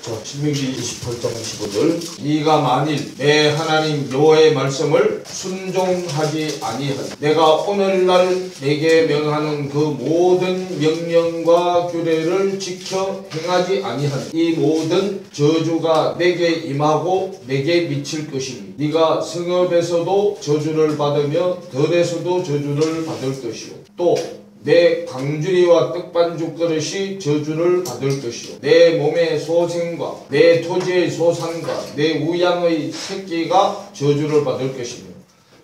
자, 신명기 28장 15절. 네가 만일 내 하나님 여호와의 말씀을 순종하지 아니하니 내가 오늘날 내게 명하는 그 모든 명령과 규례를 지켜 행하지 아니하니 이 모든 저주가 내게 임하고 내게 미칠 것이니 네가 성읍에서도 저주를 받으며 들에서도 저주를 받을 것이요 또 내 광주리와 떡반죽 그릇이 저주를 받을 것이요 내 몸의 소생과 내 토지의 소산과 내 우양의 새끼가 저주를 받을 것이며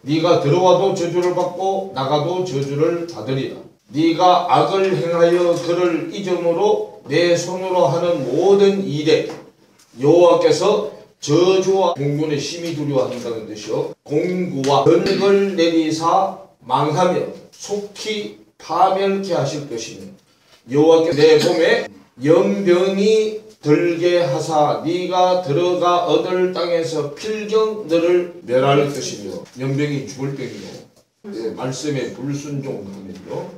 네가 들어와도 저주를 받고 나가도 저주를 받으리라. 네가 악을 행하여 그를 잊음으로 내 손으로 하는 모든 일에 여호와께서 저주와 공군의 심히 두려워한다는 뜻이요 공구와 번을 내리사 망하며 속히 파멸케 하실 것이며 여호와께서 내 몸에 연병이 들게 하사 네가 들어가 얻을 땅에서 필경 너를 멸할 것이며 연병이 죽을 병이요 말씀에 불순종하면요.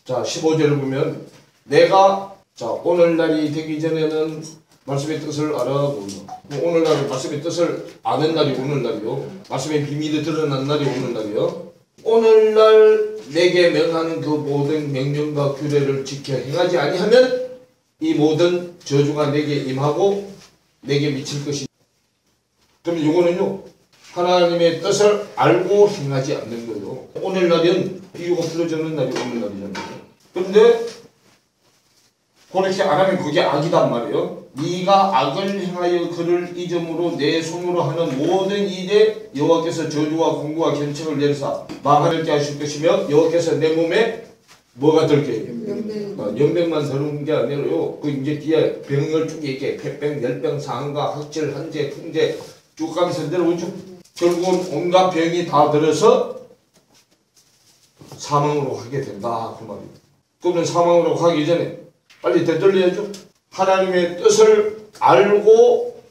자 15절을 보면 내가 자 오늘날이 되기 전에는 말씀의 뜻을 알아보며 오늘날 말씀의 뜻을 아는 날이 오늘날이요 말씀의 비밀이 드러난 날이 오늘날이요 오늘날 내게 명하는 그 모든 명령과 규례를 지켜 행하지 아니하면 이 모든 저주가 내게 임하고 내게 미칠 것이. 그럼 이거는요 하나님의 뜻을 알고 행하지 않는 거예요. 오늘날은 비유가 풀어지는 날이 오늘날이잖아요. 그런데 그렇게 안 하면 그게 악이단 말이에요. 네가 악을 행하여 그를 잊음으로 내 손으로 하는 모든 일에 여호와께서 저주와 공구와 견책을 내리사 망하게 하실 것이며 여호와께서 내 몸에 뭐가 들게 연병만 들은 게 아니라요. 그 이제 뒤에 병을 쭉 얘기해. 폐병, 열병, 상한가, 학질, 한제, 풍제 쭉 가면서 내려오죠. 결국은 온갖 병이 다 들어서 사망으로 가게 된다 그 말이에요. 그러면 사망으로 가기 전에 빨리 되돌려야죠. 하나님의 뜻을 알고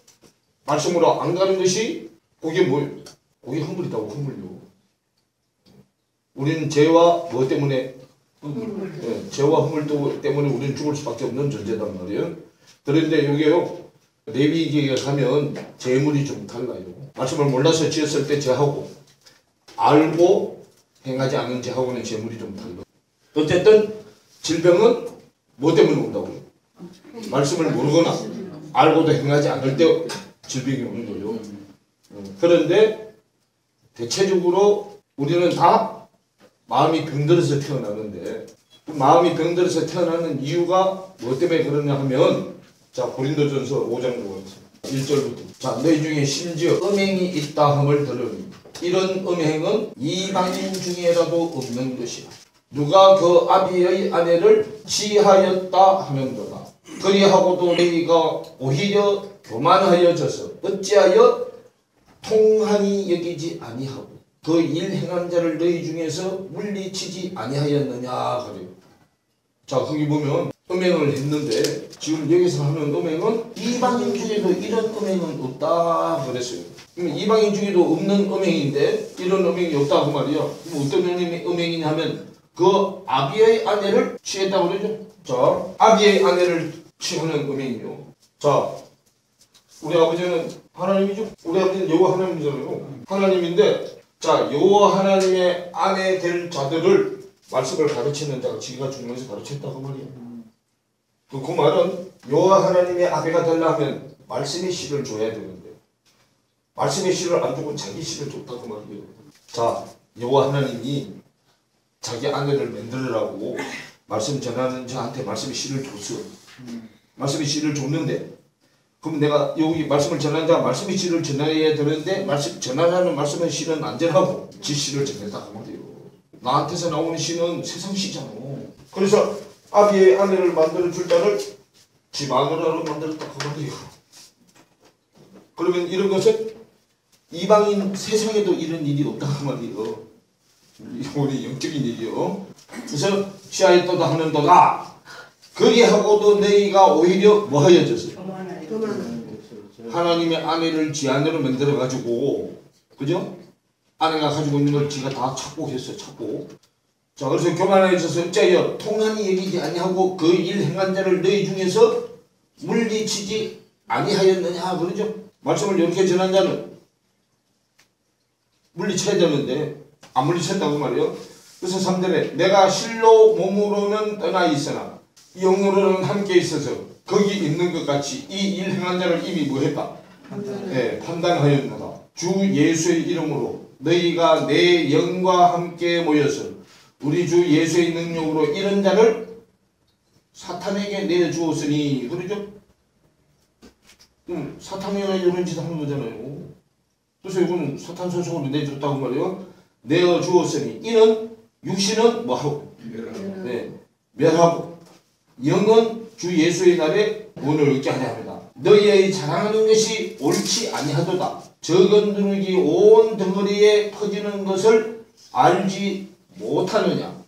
말씀으로 안 가는 것이 그게 뭐예요? 그게 허물이다고 허물요. 우리는 죄와 뭐 때문에 네, 죄와 허물 때문에 우리는 죽을 수밖에 없는 존재단 말이에요. 그런데 여기요 레위기에 가면 죄물이 좀 달라요. 말씀을 몰라서 지었을 때 죄하고 알고 행하지 않은 죄하고는 죄물이 좀 달라요. 어쨌든 질병은 뭐 때문에 온다고요? 말씀을 모르거나 알고도 행하지 않을 때 질병이 오는 거예요. 그런데 대체적으로 우리는 다 마음이 병들어서 태어나는데 마음이 병들어서 태어나는 이유가 뭐 때문에 그러냐 하면 자 고린도전서 5장으로 가겠습니다. 1절부터 자 너희 중에 심지어 음행이 있다 함을 들으니 이런 음행은 이방인 중에라도 없는 것이라. 누가 그 아비의 아내를 취하였다 하면도다. 그리하고도 너희가 오히려 교만하여져서 어찌하여 통한이 여기지 아니하고 그 일 행한 자를 너희 중에서 물리치지 아니하였느냐 그래요. 자 거기 보면 음행을 했는데 지금 여기서 하는 음행은 이방인 중에도 이런 음행은 없다 그랬어요. 이방인 중에도 없는 음행인데 이런 음행이 없다고 말이에요. 어떤 음행이냐면 그 아비의 아내를 취했다고 그러죠. 자 아비의 아내를 취하는 음행이요. 자 우리 아버지는 하나님이죠. 우리 아버지는 여호와 하나님이잖아요. 하나님인데 자 여호와 하나님의 아내 될 자들을 말씀을 가르치는 자가 지가 중간에서 가르쳤다고 말이야. 그 말은 여호와 하나님의 아내가 되려면 말씀의 씨를 줘야 되는데 말씀의 씨를 안 주고 자기 씨를 줬다고 말이에요. 자 여호와 하나님이 자기 아내를 만들으라고 말씀 전하는 자한테 말씀의 씨를 줬어. 말씀의 씨를 줬는데 그럼 내가 여기 말씀을 전하는 자 말씀의 씨를 전해야 되는데 말씀 전하라는 말씀의 씨는 안 전하고 지 씨를 전했다고 말이에요. 나한테서 나오는 씨는 세상 씨잖아. 그래서 아비의 아내를 만들어 줄 자를 지 마누라로 만들었다고 말이에요. 그러면 이런 것은 이방인 세상에도 이런 일이 없다고 말이에요. 우리 영적인 일이요. 그래서 취하였도다 하는도다. 그리하고도 너희가 오히려 뭐 하여졌어요? 하나님의 아내를 지 아내로 만들어 가지고 그죠? 아내가 가지고 있는 걸 지가 다 착복했어요. 착복. 자 그래서 교만하여져서 어찌하여 통한이 여기지 아니하고 그 일 행한 자를 너희 중에서 물리치지 아니하였느냐 그러죠. 말씀을 이렇게 전한 자는 물리쳐야 되는데 안 물리쳤다고 말이에요. 그래서 3절에 내가 실로 몸으로는 떠나 있으나 영으로는 함께 있어서 거기 있는 것 같이 이 일 행한 자를 이미 뭐 했다? 네, 판단하였노라. 주 예수의 이름으로 너희가 내 영과 함께 모여서 우리 주 예수의 능력으로 이런 자를 사탄에게 내주었으니 그러죠? 사탄이나 이런 짓 하는 거잖아요. 그래서 이건 사탄 소속으로 내줬다고 말이에요. 내어 주었으니 이는 육신은 뭐하고? 네, 멸하고 영은 주 예수의 날에 구원을 얻게 하려 합니다. 너희의 자랑하는 것이 옳지 아니하도다. 적은 누룩이 온 덩어리에 퍼지는 것을 알지 못하느냐.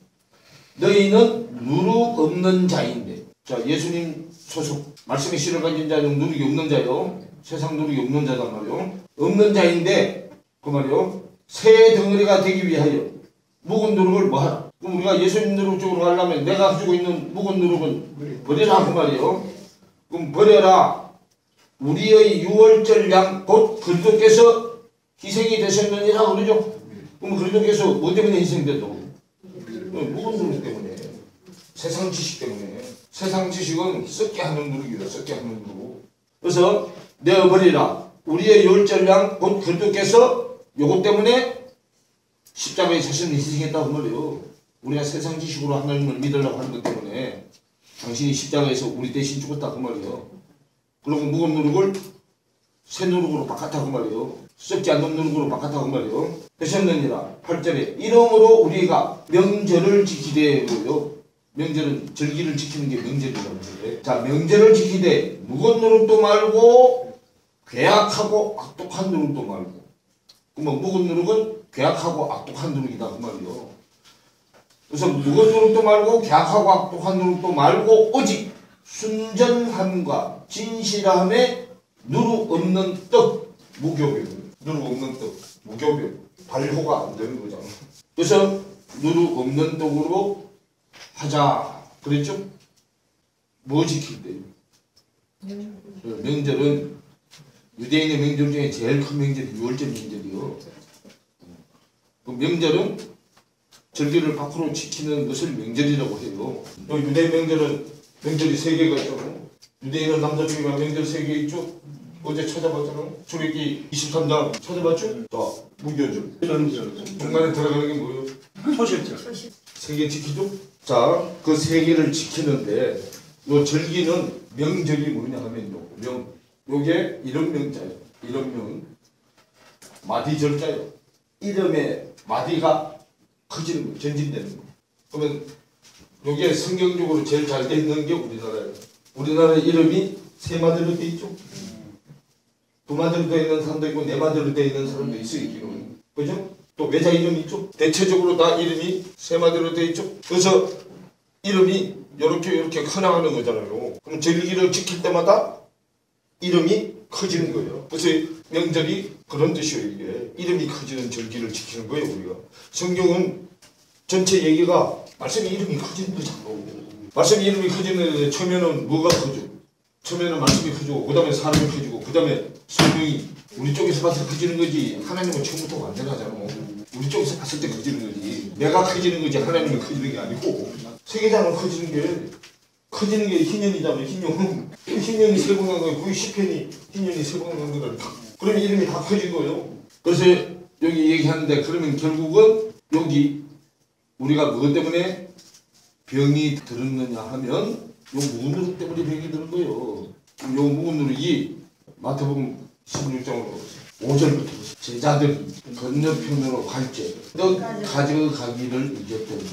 너희는 누룩 없는 자인데. 자, 예수님 소속 말씀의 씨를 가진 자는 누룩이 없는 자요. 세상 누룩이 없는 자단 말이요. 없는 자인데 그 말이요. 새 덩어리가 되기 위하여 묵은 누룩을 뭐하라. 그럼 우리가 예수님 누룩 쪽으로 가려면 내가 가지고 있는 묵은 누룩은 버리라 그 말이요. 그럼 버려라. 우리의 유월절 양 곧 그리스도께서 희생이 되셨느니라 그러죠. 그럼 그리스도께서 뭐 때문에 희생됐다고? 묵은 누룩 때문에. 세상 지식 때문에. 세상 지식은 썩게 하는 누룩이다. 썩게 하는 누룩. 그래서 내어버리라. 우리의 유월절 양 곧 그리스도께서 요것 때문에 십자가에 자신을 희생했다고 말이에요. 우리가 세상 지식으로 하나님을 믿으려고 하는 것 때문에 당신이 십자가에서 우리 대신 죽었다 그 말이에요. 그리고 묵은 누룩을 새 누룩으로 바꿨다고 말이에요. 썩지 않는 누룩으로 바꿨다고 말이에요. 되셨느니라. 8절에 이러므로 우리가 명절을 지키되 그러요. 명절은 절기를 지키는 게 명절이라고 그러는데 자 명절을 지키되 묵은 누룩도 말고 괴악하고 악독한 누룩도 말고 그러면 묵은 누룩은 괴악하고 악독한 누룩이다 그 말이요. 그래서 묵은 누룩도 말고 괴악하고 악독한 누룩도 말고 오직 순전함과 진실함에 누룩 없는 떡 무교병 누룩 없는 떡 무교병 발효가 안 되는 거잖아. 그래서 누룩 없는 떡으로 하자 그랬죠? 뭐 지킬 때요? 명절은 유대인의 명절 중에 제일 큰 명절이 유월절 명절이요. 그 명절은 절기를 밖으로 지키는 것을 명절이라고 해요. 유대 명절은 명절이 3개가 있잖아요. 유대인은 남자중에만 명절 3개 있죠. 어제 찾아봤잖아요. 출애기 23장 찾아봤죠? 자, 무교절. 중간에 들어가는 게 뭐예요? 초실절. 3개 지키죠? 자, 그 3개를 지키는데 요 절기는 명절이 뭐냐 하면요. 요게 이런 명자예요. 이런 명. 마디절자예요. 이름에 마디가 커지는 거예요. 전진되는 거예요. 그러면 요게 성경적으로 제일 잘 돼 있는 게 우리나라예요. 우리나라 이름이 3마디로 돼 있죠. 2마디로 돼 있는 사람도 있고 4마디로 돼 있는 사람도 있어요. 기록은. 그죠? 또 외자 이름이 있죠. 대체적으로 다 이름이 3마디로 돼 있죠. 그래서 이름이 요렇게 커나가는 거잖아요. 그럼 절기를 지킬 때마다 이름이 커지는 거예요. 그래서 명절이 그런 뜻이에요. 이게 이름이 커지는 절기를 지키는 거예요. 우리가 성경은 전체 얘기가 말씀의 이름이 커지는 거잖아요. 말씀의 이름이 커지는데 처음에는 뭐가 커져? 처음에는 말씀이 커지고 그 다음에 사람이 커지고 그 다음에 성령이 우리 쪽에서 봤을 때 커지는 거지. 하나님은 처음부터 완전하잖아. 우리 쪽에서 봤을 때 커지는 거지. 내가 커지는 거지 하나님은 커지는 게 아니고 세계장은 커지는 게 희년이잖아요. 희년이 세분한 거예요. 거기 시편이 희년이 세분한 거라니까. 그러면 이름이 다 커진 거예요. 그래서 여기 얘기하는데 그러면 결국은 여기 우리가 무엇 때문에 병이 들었느냐 하면 요 묵은 누룩 때문에 병이 들은 거예요. 요 묵은 누룩이 마태복음 16장으로 5절부터 제자들이 건너편으로 갈때 떡 가져가기를 잊었더니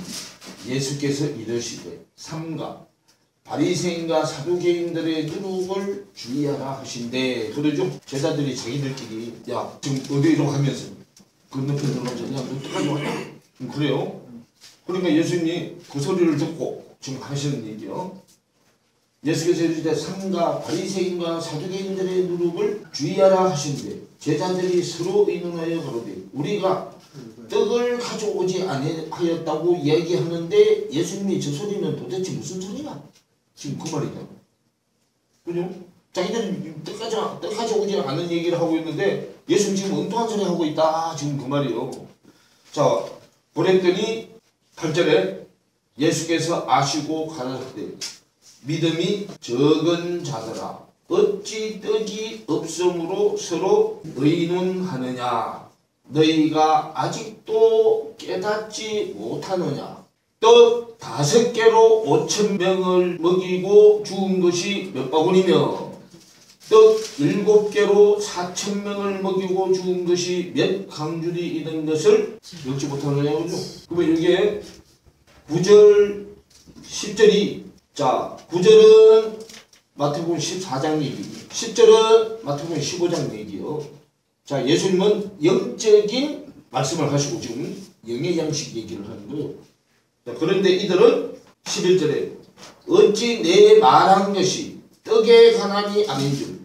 예수께서 이르시되 삼가 바리새인과 사두개인들의 누룩을 주의하라 하신대. 그러죠? 제자들이 자기들끼리 야 지금 어디로 가면서 건너편으로 가자. 야 너 떡 가져왔냐? 그래요? 그러니까 예수님이 그 소리를 듣고 지금 하시는 얘기요. 예수께서 이르시되 삼가 바리새인과 사두개인들의 누룩을 주의하라 하신대. 제자들이 서로 의논하여 가로되 우리가 떡을 가져오지 아니하였다고 이야기하는데 예수님이 저 소리는 도대체 무슨 소리야? 지금 그 말이죠. 그죠? 자기들은 뜻까지 오지 않는 얘기를 하고 있는데 예수는 지금 엉뚱한 소리 하고 있다. 지금 그 말이에요. 자, 그랬더니 8절에 예수께서 아시고 가라사대 믿음이 적은 자들아 어찌 떡이 없음으로 서로 의논하느냐 너희가 아직도 깨닫지 못하느냐 떡 5개로 5,000명을 먹이고 죽은 것이 몇 바구니며 떡 7개로 4,000명을 먹이고 죽은 것이 몇 강줄이 있는 것을 읽지 못하느냐 그죠? 그러면 여기에 9절 10절이 자 9절은 마태복음 14장 얘기 10절은 마태복음 15장 얘기요. 자 예수님은 영적인 말씀을 하시고 지금 영의 양식 얘기를 하는 거예요. 자, 그런데 이들은 11절에 어찌 내 말한 것이 떡에 관함이 아닌 줄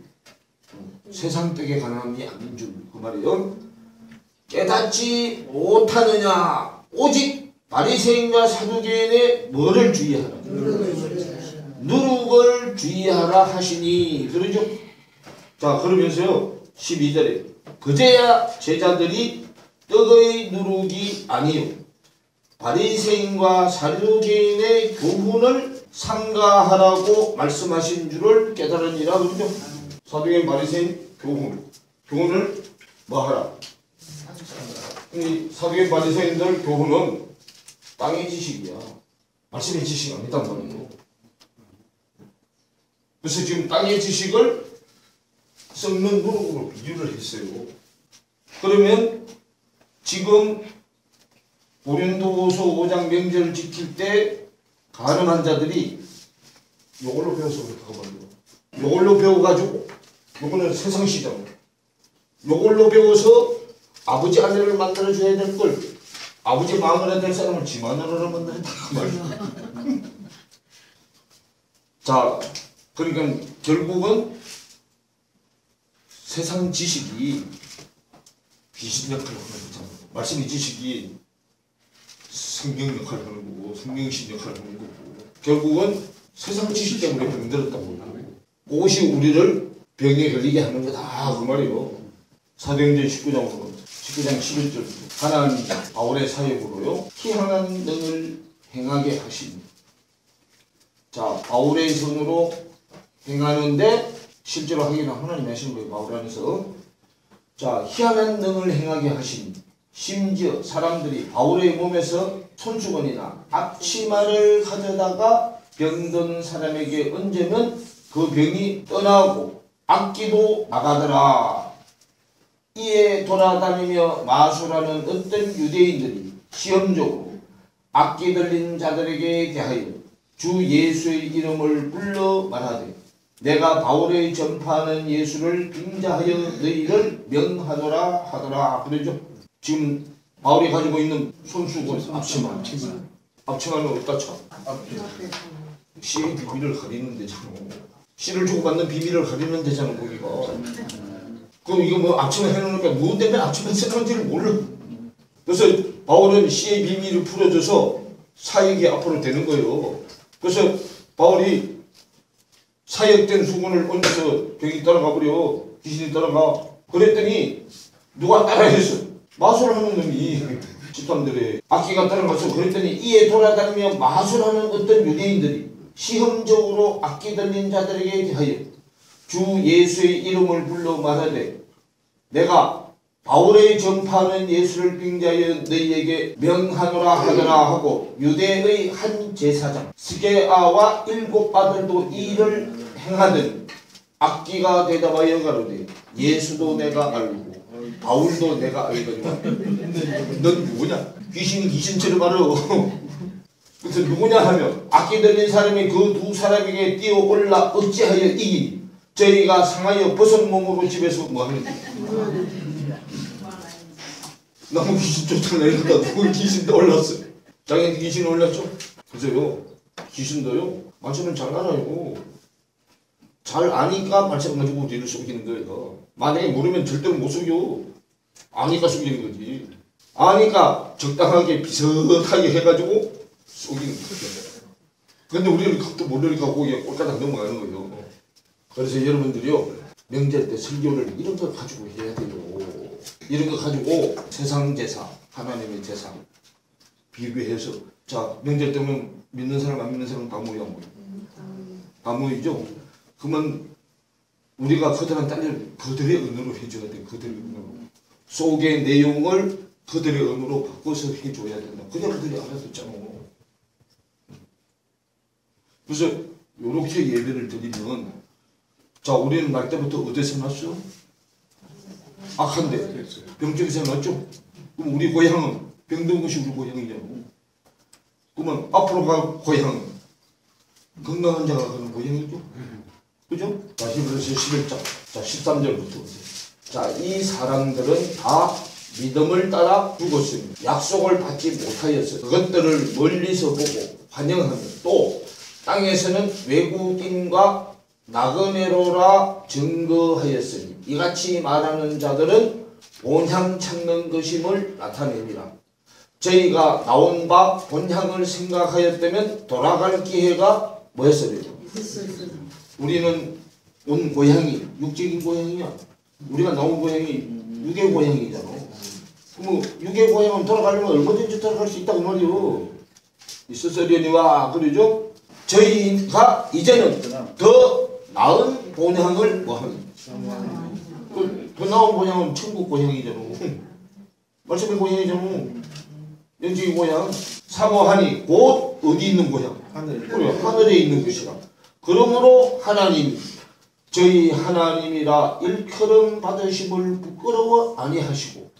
세상 떡에 관함이 아닌 줄 그 말이요. 깨닫지 못하느냐 오직 바리새인과 사두개인의 뭐를 주의하라 누룩을 주의하라 하시니 그러죠. 자 그러면서요 12절에 그제야 제자들이 떡의 누룩이 아니요 바리새인과 사두개인의 교훈을 삼가하라고 말씀하신 줄을 깨달으니라 그러죠. 사두개인 바리새인 교훈을 뭐하라. 이 사두개인 바리새인들 교훈은 땅의 지식이야. 말씀의 지식이 아니단 말이에요. 그래서 지금 땅의 지식을 썩는 누룩으로 비유를 했어요. 그러면 지금 고린도후서 5장 명절을 지킬 때 가늠한 자들이 요걸로 배워서 그렇다고 말이에요. 요걸로 배워가지고 요거는 세상시장 요걸로 배워서 아버지 아내를 만들어줘야 될 걸 아버지 마누라 될 사람을 지 마누라로 만들었다 그 말이에요. 자 그러니까 결국은 세상 지식이 귀신 역할을 하는 거잖아요. 말씀의 지식이 성령 역할을 하는 거고 성령신 역할을 하는 거고 결국은 세상 지식 때문에 병들었다고 그것이 우리를 병에 걸리게 하는 거다 그 말이에요. 사도행전 19장 11절 하나님 바울의 사역으로요 희한한 능을 행하게 하시니 자 바울의 손으로 행하는데 실제로 하기는 하나님이 하시는 거예요. 바울 안에서 자 희한한 능을 행하게 하시니 심지어 사람들이 바울의 몸에서 손수건이나 앞치마를 가져다가 병든 사람에게 얹으면 그 병이 떠나고 악기도 나가더라. 이에 돌아다니며 마술하는 어떤 유대인들이 시험적으로 악기 들린 자들에게 대하여 주 예수의 이름을 불러 말하되 내가 바울의 전파하는 예수를 빙자하여 너희를 명하노라 하더라. 그러죠. 지금 바울이 가지고 있는 손수건 앞치마는 어디다 쳐? 씨의 비밀을 가리는 데잖아. 씨를 주고받는 비밀을 가리는 데잖아 거기가. 그럼 이거 뭐 앞치마 해놓으니까 뭐 때문에 앞치마 쓰는지를 몰라. 그래서 바울은 씨의 비밀을 풀어줘서 사역이 앞으로 되는 거예요. 그래서 바울이 사역된 수건을 얹어서 병이 따라가 버려. 귀신이 따라가. 그랬더니 누가 따라했어? 마술하는 놈이 집사람들의 악기가 따라가서 그랬더니 이에 돌아다니며 마술하는 어떤 유대인들이 시험적으로 악기 들린 자들에게 대하여 주 예수의 이름을 불러 말하되 내가 바울의 전파하는 예수를 빙자하여 너희에게 명하노라 하더라 하고 유대의 한 제사장 스게아와 7 아들도 이 일을 행하더니 악기가 대답하여 가로되 예수도 내가 알고 바울도 내가 알거니와 넌 누구냐? 귀신이 귀신처럼 알아. 그래서 누구냐 하면 악기 들린 사람이 그 2 사람에게 뛰어올라 어찌하여 이기니 저희가 상하여 벗은 몸으로 집에서 뭐하는 너무 귀신 쫓아내니까 누구 귀신도 올랐어. 자기한테 귀신 올렸죠? 그래서요 귀신도요 말씀을 잘 알아요. 잘 아니까 말씀 가지고 우리를 속이는 거예요. 만약에 모르면 절대로 못 속여. 아니까 속이는 거지. 아니까 적당하게 비슷하게 해가지고 속이는 거예요. 근데 우리는 그것도 모르니까 거기에 꼴까닥 넘어가는 거예요. 그래서 여러분들이요, 명절 때 설교를 이런 걸 가지고 해야 돼요. 이런 거 가지고 세상 제사, 하나님의 제사 비교해서, 자, 명절 때면 믿는 사람 안 믿는 사람 다 모여 안 모여? 다 모이죠? 그러면 우리가 그들한 딸을 그들의 언어로 해줘야 돼. 그들의 언어로. 속의 내용을 그들의 언어로 바꿔서 해줘야 된다. 그냥 그들이 알아듣잖아. 그래서 이렇게 예배를 드리면, 자, 우리는 날 때부터 어디서 났어? 악한데 병적에서 났죠? 그럼 우리 고향은 병든 것이 우리 고향이잖아. 그러면 앞으로 갈 고향은 건강한 자가 가는 고향이죠? 그죠? 자, 히브리서 11장, 자, 13절부터. 자, 이 사람들은 다 믿음을 따라 죽었으니 약속을 받지 못하였으니 그것들을 멀리서 보고 환영하며 또 땅에서는 외국인과 나그네로라 증거하였으니 이같이 말하는 자들은 본향 찾는 것임을 나타냅니다. 저희가 나온 바 본향을 생각하였다면 돌아갈 기회가 뭐였어요? 우리는 온 고향이 육적인 고향이야. 우리가 나온 고향이 육의 고향이잖아. 그럼 육의 고향은 돌아가려면 얼마든지 돌아갈 수 있다고 말이요. 있었으려니와 그러죠. 저희가 이제는 더 나은 본향을 뭐하니? 더 나은 본향은 천국 고향이잖아. 말씀의 고향이잖아. 영적인 고향. 사모하니 곧 어디 있는 고향? 그래, 하늘에 있는 것이라. 그러므로 하나님, 저희 하나님이라 일컬음 받으심을 부끄러워 아니하시고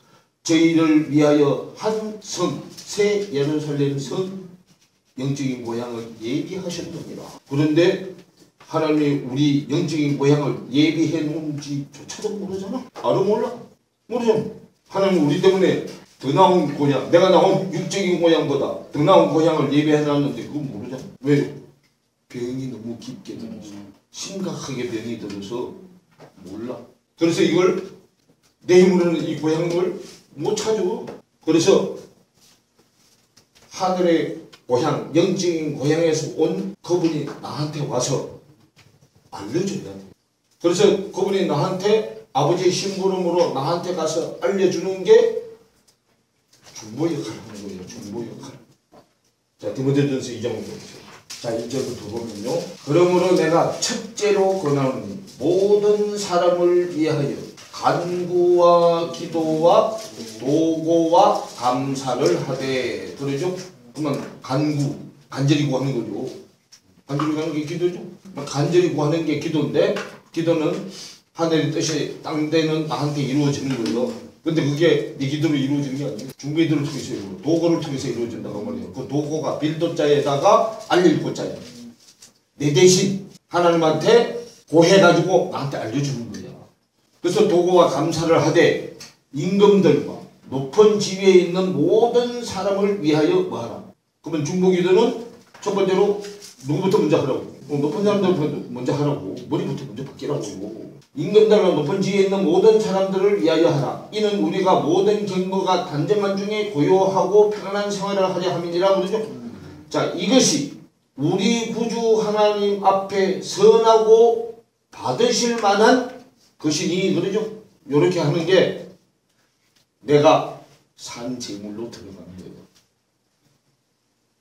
저희를 위하여 한 성, 새 예루살렘 성 영적인 고향을 예비하셨느니라. 그런데 하나님이 우리 영적인 고향을 예비해 놓은지조차도 모르잖아. 알아 몰라? 모르잖아. 하나님 우리 때문에 더 나은 고향, 내가 나온 육적인 고향보다 더 나은 고향을 예비해 놨는데 그건 모르잖아. 왜요? 병이 너무 깊게 들어서, 심각하게 병이 들어서 몰라. 그래서 이걸 내 힘으로는 이 고향을 못 찾아. 그래서 하늘의 고향, 영적인 고향에서 온 그분이 나한테 와서 알려줘야 돼. 그래서 그분이 나한테 아버지의 심부름으로 나한테 가서 알려주는 게 중보 역할을 하는 거예요. 중보 역할. 자, 디모데전서 2장 보세요. 자, 1절부터 보면요. 그러므로 내가 첫째로 권하노니 모든 사람을 위하여 간구와 기도와 도고와 감사를 하되. 그러죠? 그러면 간절히 구하는 거죠. 간절히 구하는 게 기도죠. 간절히 구하는 게 기도인데, 기도는 하늘의 뜻이 땅되는 나한테 이루어지는 거예요. 근데 그게 네 기도로 이루어지는 게 아니에요. 중보기도를 통해서 이루어져. 도고를 통해서 이루어진다고 말이에요. 그 도고가 빌도자에다가 알릴 고자예요. 내 대신 하나님한테 고해가지고 나한테 알려주는 거야. 그래서 도고와 감사를 하되 임금들과 높은 지위에 있는 모든 사람을 위하여 뭐하라. 그러면 중보기도는 첫 번째로 누구부터 먼저 하라고? 높은 사람들 먼저 하라고. 머리부터 먼저 바뀌라고. 임금들과 높은 지위에 있는 모든 사람들을 위하여 하라. 이는 우리가 모든 경거가 단정한 중에 고요하고 편안한 생활을 하려 함이니라 그러죠. 자, 이것이 우리 구주 하나님 앞에 선하고 받으실 만한 것이니 그러죠. 이렇게 하는 게 내가 산제물로 들어가는 거예요.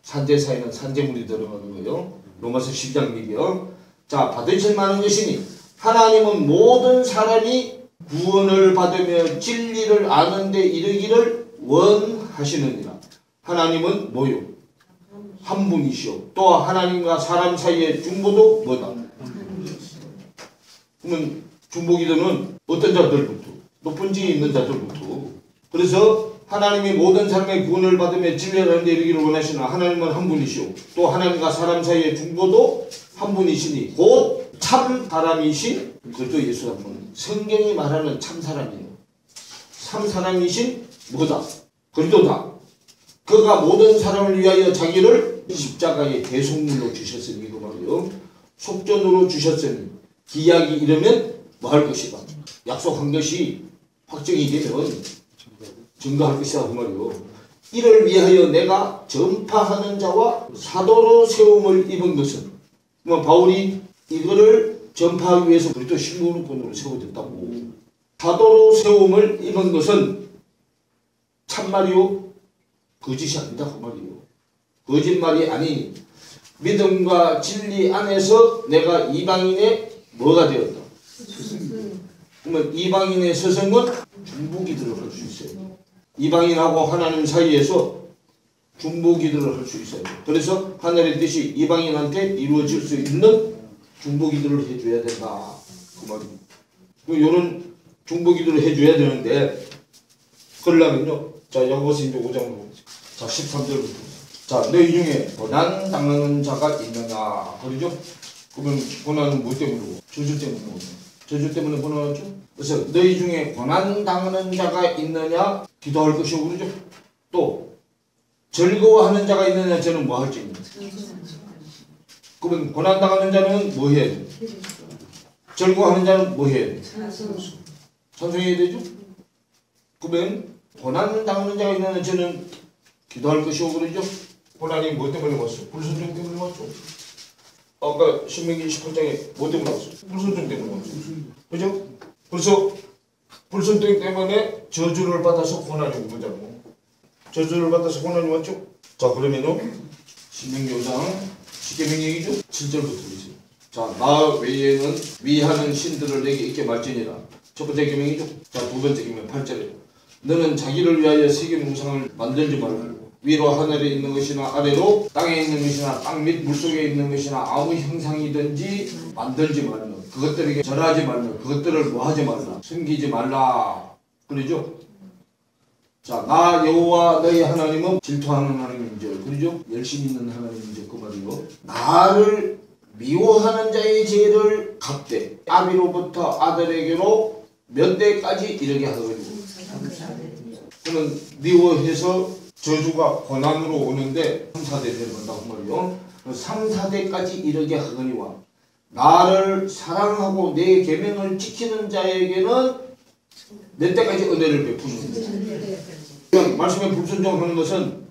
산제사에는 산제물이 들어가는 거예요. 로마서 10장 얘기요. 자, 받으실 만한 것이니 하나님은 모든 사람이 구원을 받으며 진리를 아는 데 이르기를 원하시느니라. 하나님은 뭐요? 한 분이시오. 또 하나님과 사람 사이의 중보도 뭐다? 그러면 중보기도는 어떤 자들부터? 높은 지위에 있는 자들부터. 그래서 하나님이 모든 사람의 구원을 받으며 진리를 아는 데 이르기를 원하시나 하나님은 한 분이시오. 또 하나님과 사람 사이의 중보도 한 분이시니 곧 참 사람이신 그리스도 예수 한 분. 성경이 말하는 참 사람이에요. 참 사람이신 뭐다? 그리스도다. 그가 모든 사람을 위하여 자기를 십자가의 대속물로 주셨으니 그 말이요. 속전으로 주셨으니 기약이 이르면 뭐 할 것이다. 약속한 것이 확정이 되면 증거할 것이다 그 말이요. 이를 위하여 내가 전파하는 자와 사도로 세움을 입은 것은 바울이 이거를 전파하기 위해서 우리도 신문권으로 세워졌다고. 사도로 세움을 입은 것은 참말이요 거짓이 아니다 그 말이요. 거짓말이 아니 믿음과 진리 안에서 내가 이방인의 뭐가 되었다. 그러면 이방인의 서성은 중보기도를 할 수 있어요. 이방인하고 하나님 사이에서 중보기도를 할 수 있어요. 그래서 하늘의 뜻이 이방인한테 이루어질 수 있는 중보기도를 해줘야 된다 그 말입니다. 이런 중보기도를 해줘야 되는데 그러려면요. 자 여기서 이제 5장으로 자 13절부터 자 너희 중에 고난 당하는 자가 있느냐 그러죠? 그러면 고난은 뭐 때문이고? 저주 때문이고. 저주 때문에 고난하죠? 그래서 너희 중에 고난 당하는 자가 있느냐 기도할 것이고 그러죠? 또 즐거워하는 자가 있느냐 저는 뭐 할지 있는 그러면 고난 당하는 자는 뭐 해야 돼? 즐거워하는 자는 뭐 해야 돼? 찬송해야 되죠? 그러면 고난 당하는 자가 있느냐 저는 기도할 것이고 그러죠? 고난이 뭐 때문에 왔어? 불순종 때문에 왔죠? 아까 신명기 18장에 뭐 때문에 왔어? 불순종 때문에 왔어. 그죠? 그래서 불순종 때문에 저주를 받아서 고난이 온 거잖아요. 저주를 받아서 고난이 왔죠? 자 그러면은 신명기 5장 십계명 얘기죠? 7절부터 보세요. 자 나 외에는 위하는 신들을 내게 있게 말지니라. 첫 번째 계명이죠? 자 두 번째 계명 8절에 너는 자기를 위하여 새긴 우상을 만들지 말고 위로 하늘에 있는 것이나 아래로 땅에 있는 것이나 땅 및 물속에 있는 것이나 아무 형상이든지 만들지 말라. 그것들에게 절하지 말라. 그것들을 뭐하지 말라. 숨기지 말라. 그러죠? 자, 나 여호와 너희 하나님은 질투하는 하나님인지 그러죠? 열심히 있는 하나님인지 그 말이요. 나를 미워하는 자의 죄를 갚되 아비로부터 아들에게로 몇 대까지 이르게 하거든요. 그러면 미워해서 저주가 고난으로 오는데 3, 4대 되는다고 말이요. 3, 4대까지 이르게 하거니와 나를 사랑하고 내 계명을 지키는 자에게는 몇 대까지 은혜를 베푸는 거예요. 그냥 말씀에 불순종하는 것은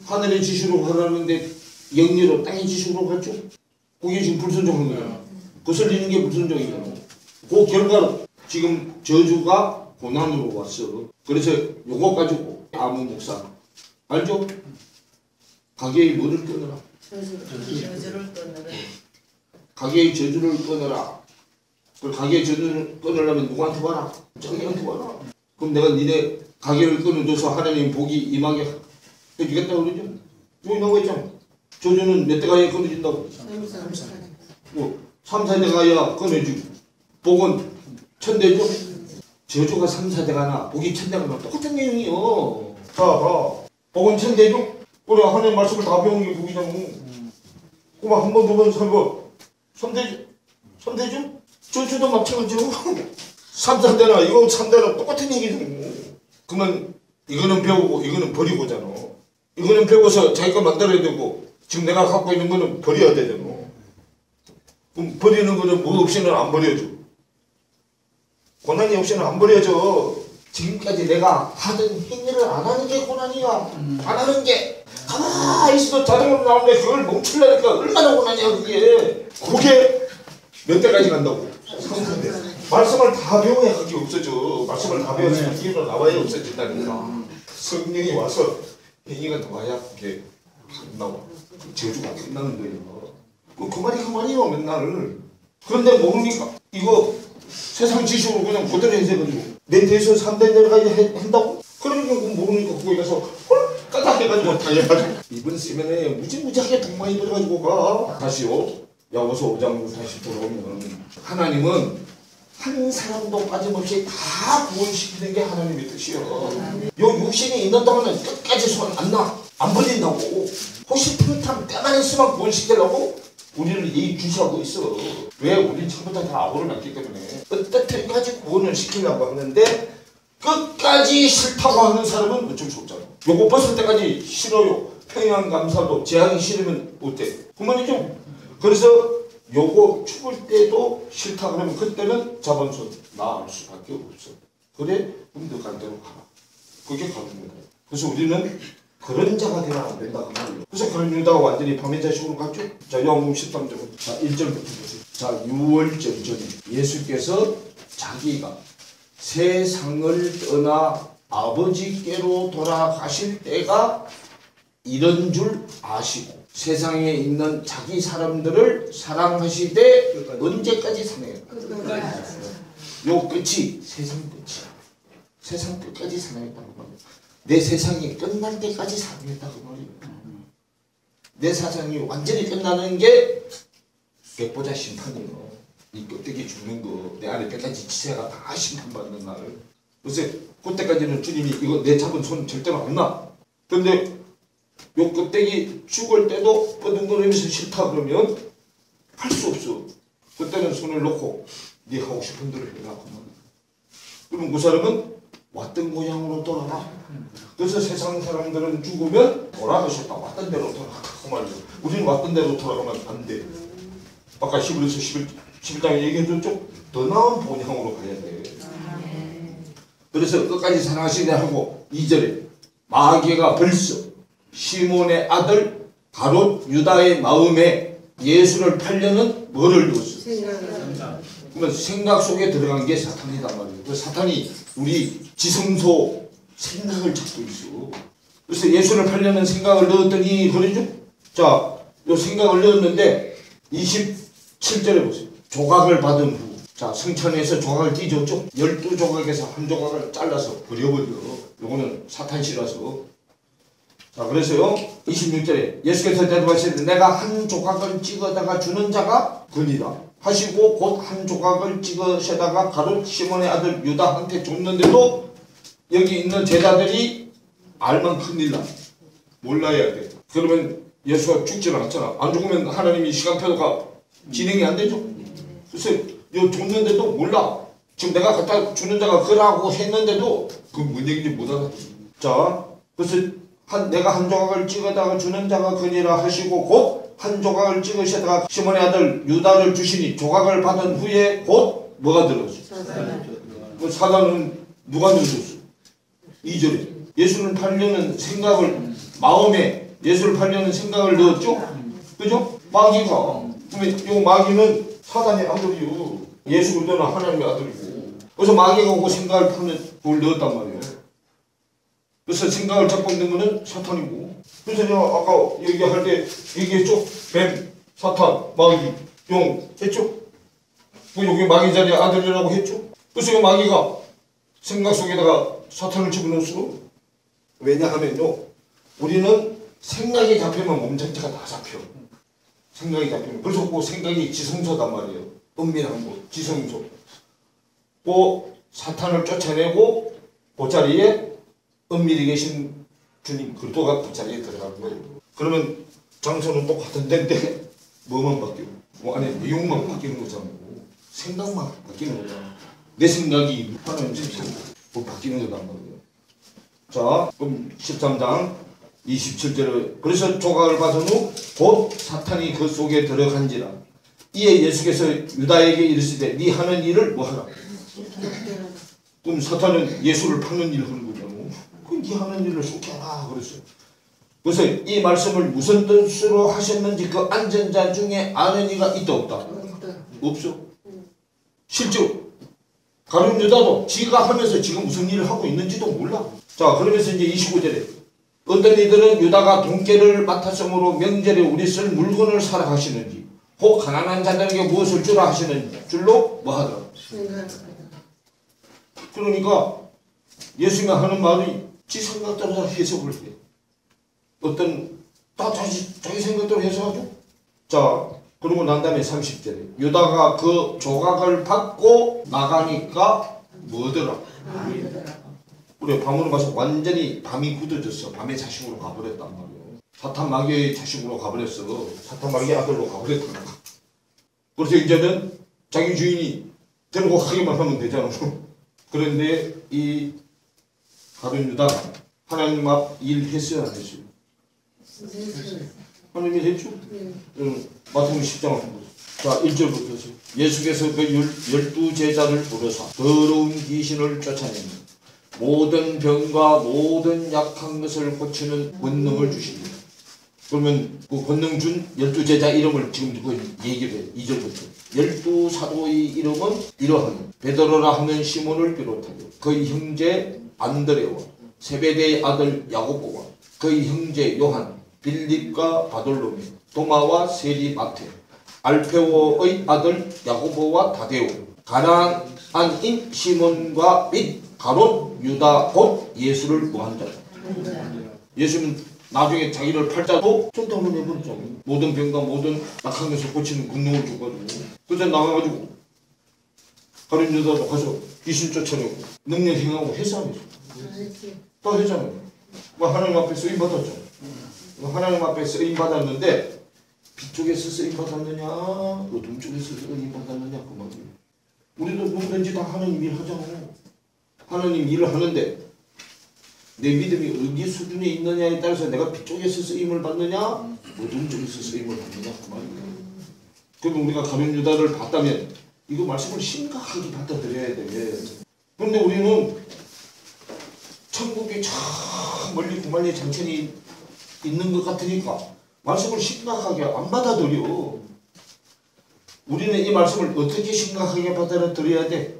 하늘의 지시로 하라는데 영리로 땅의 지시로 갔죠. 그게 지금 불순종한 거잖아. 거슬리는 게 불순종이잖아. 그 결과로 지금 저주가 고난으로 왔어. 그래서 요거 가지고 아무 목사 알죠? 가게의 뭐를 끊어라? 저주를 끊어라. 가게의 저주를 끊어라. 그 가게의 저주를 끊으려면 누구한테 와라? 정의한테 와라. 그럼 내가 니네 가게를 끊어줘서 하나님 복이 임하게 해주겠다고 그러죠? 여기 나와 있잖아. 저주는 몇 대 가야 끊어진다고? 3, 4대 가야 끊어지고 복은 1000대죠? 저주가 3, 4대가 나 복이 1000대가 나 똑같은 내용이요. 자, 복은 1000대죠? 우리 하나님 말씀을 다 배우는 게 복이잖아. 그럼 한 번, 두 번, 세 번 3대죠? 3대죠? 저주도 마찬가지로 3, 4대나 이거 3대나 똑같은 얘기잖아. 그러면 이거는 배우고 이거는 버리고잖아. 이거는 배워서 자기가 만들어야 되고 지금 내가 갖고 있는 거는 버려야 되잖아. 그럼 버리는 거는 뭐 없이는 안 버려져. 고난이 없이는 안 버려져. 지금까지 내가 하던 행위를 안 하는 게 고난이야. 안 하는 게 가만히 있어도 자동으로 나오는데 그걸 멈추려니까 얼마나 고난이야 그게. 그게 몇 대까지 간다고? 3, 말씀을 다 배워야 그게 없어져. 말씀을 다 배워서 행위로 나와야 없어진다니까. 성령이 와서 행위가 나와야 그게 나와. 저주가 끝나는 거예요. 그 말이 그 말이에요 맨날. 그런데 모르니까 이거 세상 지식으로 그냥 그대로 해석해가지고 내 대에서 3대 내려가야 한다고? 그러니까 모르니까 거기 가서 헐 까딱해가지고 다 해가지고 이번 세면에 무지무지하게 동망이 들어가지고 가. 다시요. 야고보서 5장으로 다시 돌아오면 하나님은 한 사람도 빠짐없이 다 구원시키는 게 하나님의 뜻이요. 요 육신이 있는 동안은 끝까지 손 안 놔. 안 버린다고. 혹시 틈탐 때만 있으면 구원시키려고 우리를 예의 주시하고 있어. 왜? 우린 처음부터 다 아우를 낳기 때문에 어떻게 가지고 구원을 시키려고 하는데 끝까지 싫다고 하는 사람은 어쩔 수 없잖아. 요거 벗을 때까지 싫어요. 평양 감사도 재앙이 싫으면 어때? 그만이죠. 그래서 요거 죽을 때도 싫다 그러면 그때는 자본손 나을 수밖에 없어. 그래? 그럼 너 간 대로 가라. 그게 가는 거야. 그래서 우리는 그런 자가 되면 안 된다 그 말이에요. 그래서 그런 유다가 완전히 범인 자식으로 갔죠. 자 요한복음 13장 자 1절부터 보세요. 자, 6월절 전에 예수께서 자기가 세상을 떠나 아버지께로 돌아가실 때가 이런 줄 아시고 세상에 있는 자기 사람들을 사랑하시되 언제까지 사랑했다. 요 끝이 세상 끝이야. 세상 끝까지 사랑했다고 말이야. 내 세상이 끝날 때까지 사랑했다고 말이야. 내 세상이 완전히 끝나는 게 백보자 심판이요. 이 껍데기 죽는 거, 내 안에 때까지 지체가 다 심판받는 날. 그래서 그때까지는 주님이 이거 내 잡은 손 절대로 안 놔. 그런데 요 껍데기 죽을 때도 뻐둥거리면서 싫다 그러면 할 수 없어. 그때는 손을 놓고 네 하고 싶은 대로 해라. 그러면 그 사람은 왔던 고향으로 돌아가. 그래서 세상 사람들은 죽으면 돌아가셨다. 왔던 대로 돌아가. 그 말이야. 우리는 왔던 대로 돌아가면 안 돼. 아까 히브리서 11장에 얘기해줬죠? 더 나은 본향으로 가야 돼. 그래서 끝까지 사랑하시냐 하고 2절에 마귀가 벌써 시몬의 아들 가롯 유다의 마음에 예수를 팔려는 뭐를 넣었어? 그러면 생각 속에 들어간 게 사탄이단 말이에요. 그 사탄이 우리 지성소 생각을 잡고 있어. 그래서 예수를 팔려는 생각을 넣었더니 그러죠? 자, 요 생각을 넣었는데 27절에 보세요. 조각을 받은 후, 자, 성찬에서 조각을 찢었죠? 12조각에서 한 조각을 잘라서 버려버려. 요거는 사탄시라서. 자, 그래서요 26절에 예수께서 대답하시되 내가 한 조각을 찍어다가 주는 자가 그니라 하시고 곧 한 조각을 찍으셔다가 가룟 시몬의 아들 유다한테 줬는데도 여기 있는 제자들이 알면 큰일 나. 몰라야 돼. 그러면 예수가 죽지는 않잖아. 안 죽으면 하나님이 시간표가 진행이 안 되죠. 그래서 요 줬는데도 몰라. 지금 내가 갖다 주는 자가 그라고 했는데도 그 뭔 얘기인지 못 알아. 자, 그래서 내가 한 조각을 찍어다가 주는 자가 그니라 하시고 곧 한 조각을 찍으시다가 시몬의 아들 유다를 주시니 조각을 받은 후에 곧 뭐가 들었어? 그 사단은 누가 넣어줬어? 2절에 예수를 팔려는 생각을 마음에 예수를 팔려는 생각을 넣었죠? 그죠? 마귀가. 그러면 이 마귀는 사단의 아들이요. 예수 그리스도는 하나님의 아들이고. 그래서 마귀가 그 생각을 파는 그걸 넣었단 말이에요. 그래서 생각을 잡고 있는 거는 사탄이고. 그래서 제가 아까 얘기할 때 얘기했죠? 뱀, 사탄, 마귀, 용 했죠? 그 여기 마귀 자리에 아들이라고 했죠? 그래서 이 마귀가 생각 속에다가 사탄을 집어넣었어. 왜냐하면요, 우리는 생각이 잡히면 몸 전체가 다 잡혀. 생각이 잡히면. 그래서 그 생각이 지성소단 말이에요. 은밀한 곳, 지성소. 그 사탄을 쫓아내고 그 자리에 은밀히 계신 주님 그리스도가 그 자리에 들어가는 거예요. 그러면 장소는 똑같은 데인데 뭐만 바뀌고 뭐 안에 내용만 바뀌는 거잖아요. 생각만 바뀌는 거잖아요. 내 생각이 하나님 생각 뭐 바뀌는 거단 말이에요. 자, 그럼 13장 27절에 그래서 조각을 받은 후 곧 사탄이 그 속에 들어간지라 이에 예수께서 유다에게 이르시되 네 하는 일을 뭐 하라. 그럼 사탄은 예수를 파는 일을 하는 거잖아요. 그럼 네 하는 일을 속해라 그랬어요. 그래서 이 말씀을 무슨 뜻으로 하셨는지 그 앉은 자 중에 아는 이가 있다 없다? 없어. 실제로 가룟 유다도 지가 하면서 지금 무슨 일을 하고 있는지도 몰라. 자, 그러면서 이제 25절에 어떤 이들은 유다가 돈깨를 맡았으므로 명절에 우리 쓸 물건을 사라 하시는지 혹 가난한 자들에게 무엇을 주라 하시는 줄로 뭐 하더라. 그러니까 예수님이 하는 말이 지 생각대로 다 해석을 해. 어떤 다 자기 생각대로 해석하죠. 자, 그러고 난 다음에 30절에 유다가 그 조각을 받고 나가니까 뭐더라? 우리 밤으로 봐서 완전히 밤이 굳어졌어. 밤의 자식으로 가버렸단 말이에요. 사탄 마귀의 자식으로 가버렸어. 사탄 마귀의 아들로 가버렸단 말이야. 그래서 이제는 자기 주인이 데리고 가기만 하면 되잖아. 그런데 이 가룟 유다 하나님 앞 일했어요 안 했어요? 하나님이 했죠? 마태복음 10장 한번 보세요. 자, 1절부터 보세요. 예수께서 그 12제자를 부르사 더러운 귀신을 쫓아내며 모든 병과 모든 약한 것을 고치는 권능을 주십니다. 그러면 그 권능준 12제자 이름을 지금 그 얘기를 해. 2절부터. 12사도의 이름은 이러한 베드로라 하는 시몬을 비롯하여 그의 형제 안드레와 세베대의 아들 야고보와 그의 형제 요한 빌립과 바돌로메 도마와 세리 마테 알페오의 아들 야고보와 다데오 가나안인 시몬과 및 가롯 유다 곧 예수를 구한 자다. 예수는 나중에 자기를 팔자도 쫓아오는 해버렸죠. 모든 병과 모든 악한 것을 고치는 권능을 줘가지고 그래서 나가가지고 가룟 유다도 가서 귀신 쫓아내고 능력 행하고 했어 안 했어? 다 했잖아요. 하나님 앞에 쓰임 받았죠. 하나님 앞에 쓰임 받았는데 빛쪽에서 쓰임 받았느냐 어둠 쪽에서 쓰임 받았느냐 그 말이에요. 우리도 누구든지 다 하나님 일 하잖아요. 하나님 일을 하는데 내 믿음이 어디 수준에 있느냐에 따라서 내가 빛쪽에서 쓰임을 받느냐 어둠 쪽에서 쓰임을 받느냐 그 말이에요. 그러면 우리가 가룟 유다를 봤다면 이거 말씀을 심각하게 받아들여야 돼. 그런데 우리는 천국이 저 멀리 구만리 장천이 있는 것 같으니까 말씀을 심각하게 안 받아들여. 우리는 이 말씀을 어떻게 심각하게 받아들여야 돼?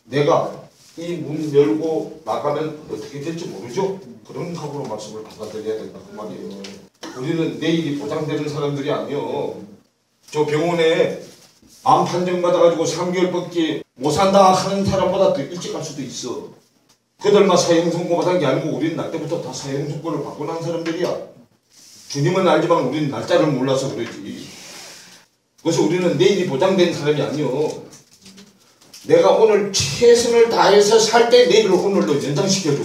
내가 이 문 열고 나가면 어떻게 될지 모르죠? 그런 각오로 말씀을 받아들여야 된다 그 말이에요. 우리는 내일이 보장되는 사람들이 아니요. 저 병원에 암 판정 받아가지고 3개월밖에 못 산다 하는 사람보다 더 일찍 갈 수도 있어. 그들만 사형 선고 받은 게 아니고 우리는 날 때부터 다 사형 선고를 받고 난 사람들이야. 주님은 알지만 우리는 날짜를 몰라서 그러지. 그래서 우리는 내일이 보장된 사람이 아니요. 내가 오늘 최선을 다해서 살 때 내일을 오늘로 연장시켜줘.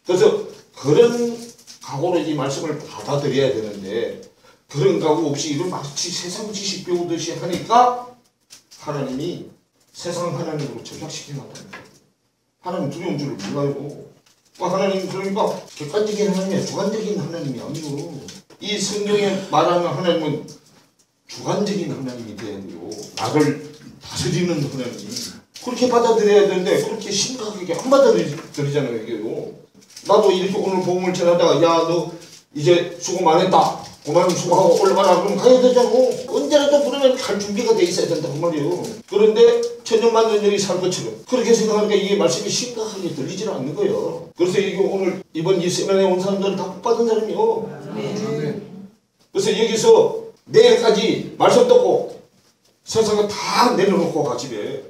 그래서 그런 각오로 이 말씀을 받아들여야 되는데 그런 각오 없이 이걸 마치 세상 지식 배우듯이 하니까 하나님이 세상 하나님으로 전락시켜놨다는 거예요. 하나님 두려운 줄을 몰라요. 하나님 그러니까 객관적인 하나님이야. 주관적인 하나님이 아니고 이 성경에 말하는 하나님은 주관적인 하나님이 돼야 돼요. 나를 다스리는 하나님. 그렇게 받아들여야 되는데 그렇게 심각하게 안 받아들이잖아요. 이게요. 나도 이렇게 오늘 복음을 전하다가 야 너 이제 수고 많이 했다. 그만 수고하고 올라가라 그러면 가야 되잖아. 언제라도 그러면 갈 준비가 돼 있어야 된다 그 말이에요. 그런데 천년만년 여기 살 것처럼 그렇게 생각하니까 이게 말씀이 심각하게 들리지는 않는 거예요. 그래서 이게 오늘 이번 이 세면에 온 사람들은 다 복 받은 사람이요. 그래서 여기서 내일까지 말씀 듣고 세상을 다 내려놓고 가 집에.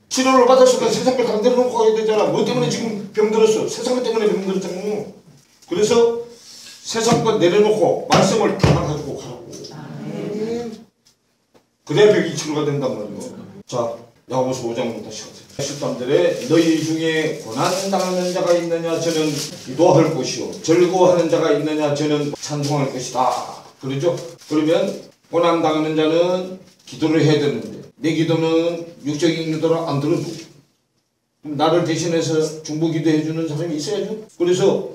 치료를 받았으니까 세상을 다 내려놓고 가야 되잖아. 뭐 때문에 지금 병들었어? 세상 때문에 병들었잖아. 그래서 세상 것 내려놓고 말씀을 담아가지고 가라고. 그래야 병이 치료가 된단 말이에요. 자, 야고보서 5장 다시 하세요. 13절에 너희 중에 고난당하는 자가 있느냐 저는 기도할 것이요 즐거워하는 자가 있느냐 저는 찬송할 것이다. 그러죠? 그러면 고난당하는 자는 기도를 해야 되는데 내 기도는 육적인 기도를 안 들어도 나를 대신해서 중보기도 해주는 사람이 있어야죠. 그래서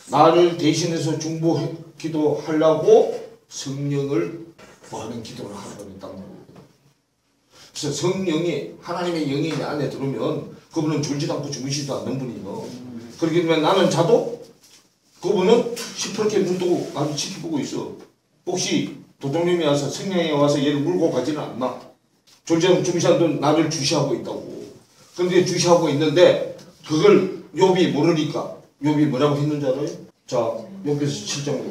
나를 대신해서 중보기도 하려고 성령을 구하는 기도를 하라고 했단 말이에요. 그래서 성령이 하나님의 영이 내 안에 들어오면 그분은 졸지도 않고 주무시지도 않는 분이에요. 그렇기 때문에 나는 자도 그분은 시퍼렇게 눈 뜨고 나를 지켜보고 있어. 혹시 도둑님이 와서 성령이 와서 얘를 물고 가지는 않나? 졸지 않고 주무시지 않는 나를 주시하고 있다고. 그런데 주시하고 있는데 그걸 욥이 모르니까 욥이 뭐라고 했는 줄 알아요? 자, 욥에서 7장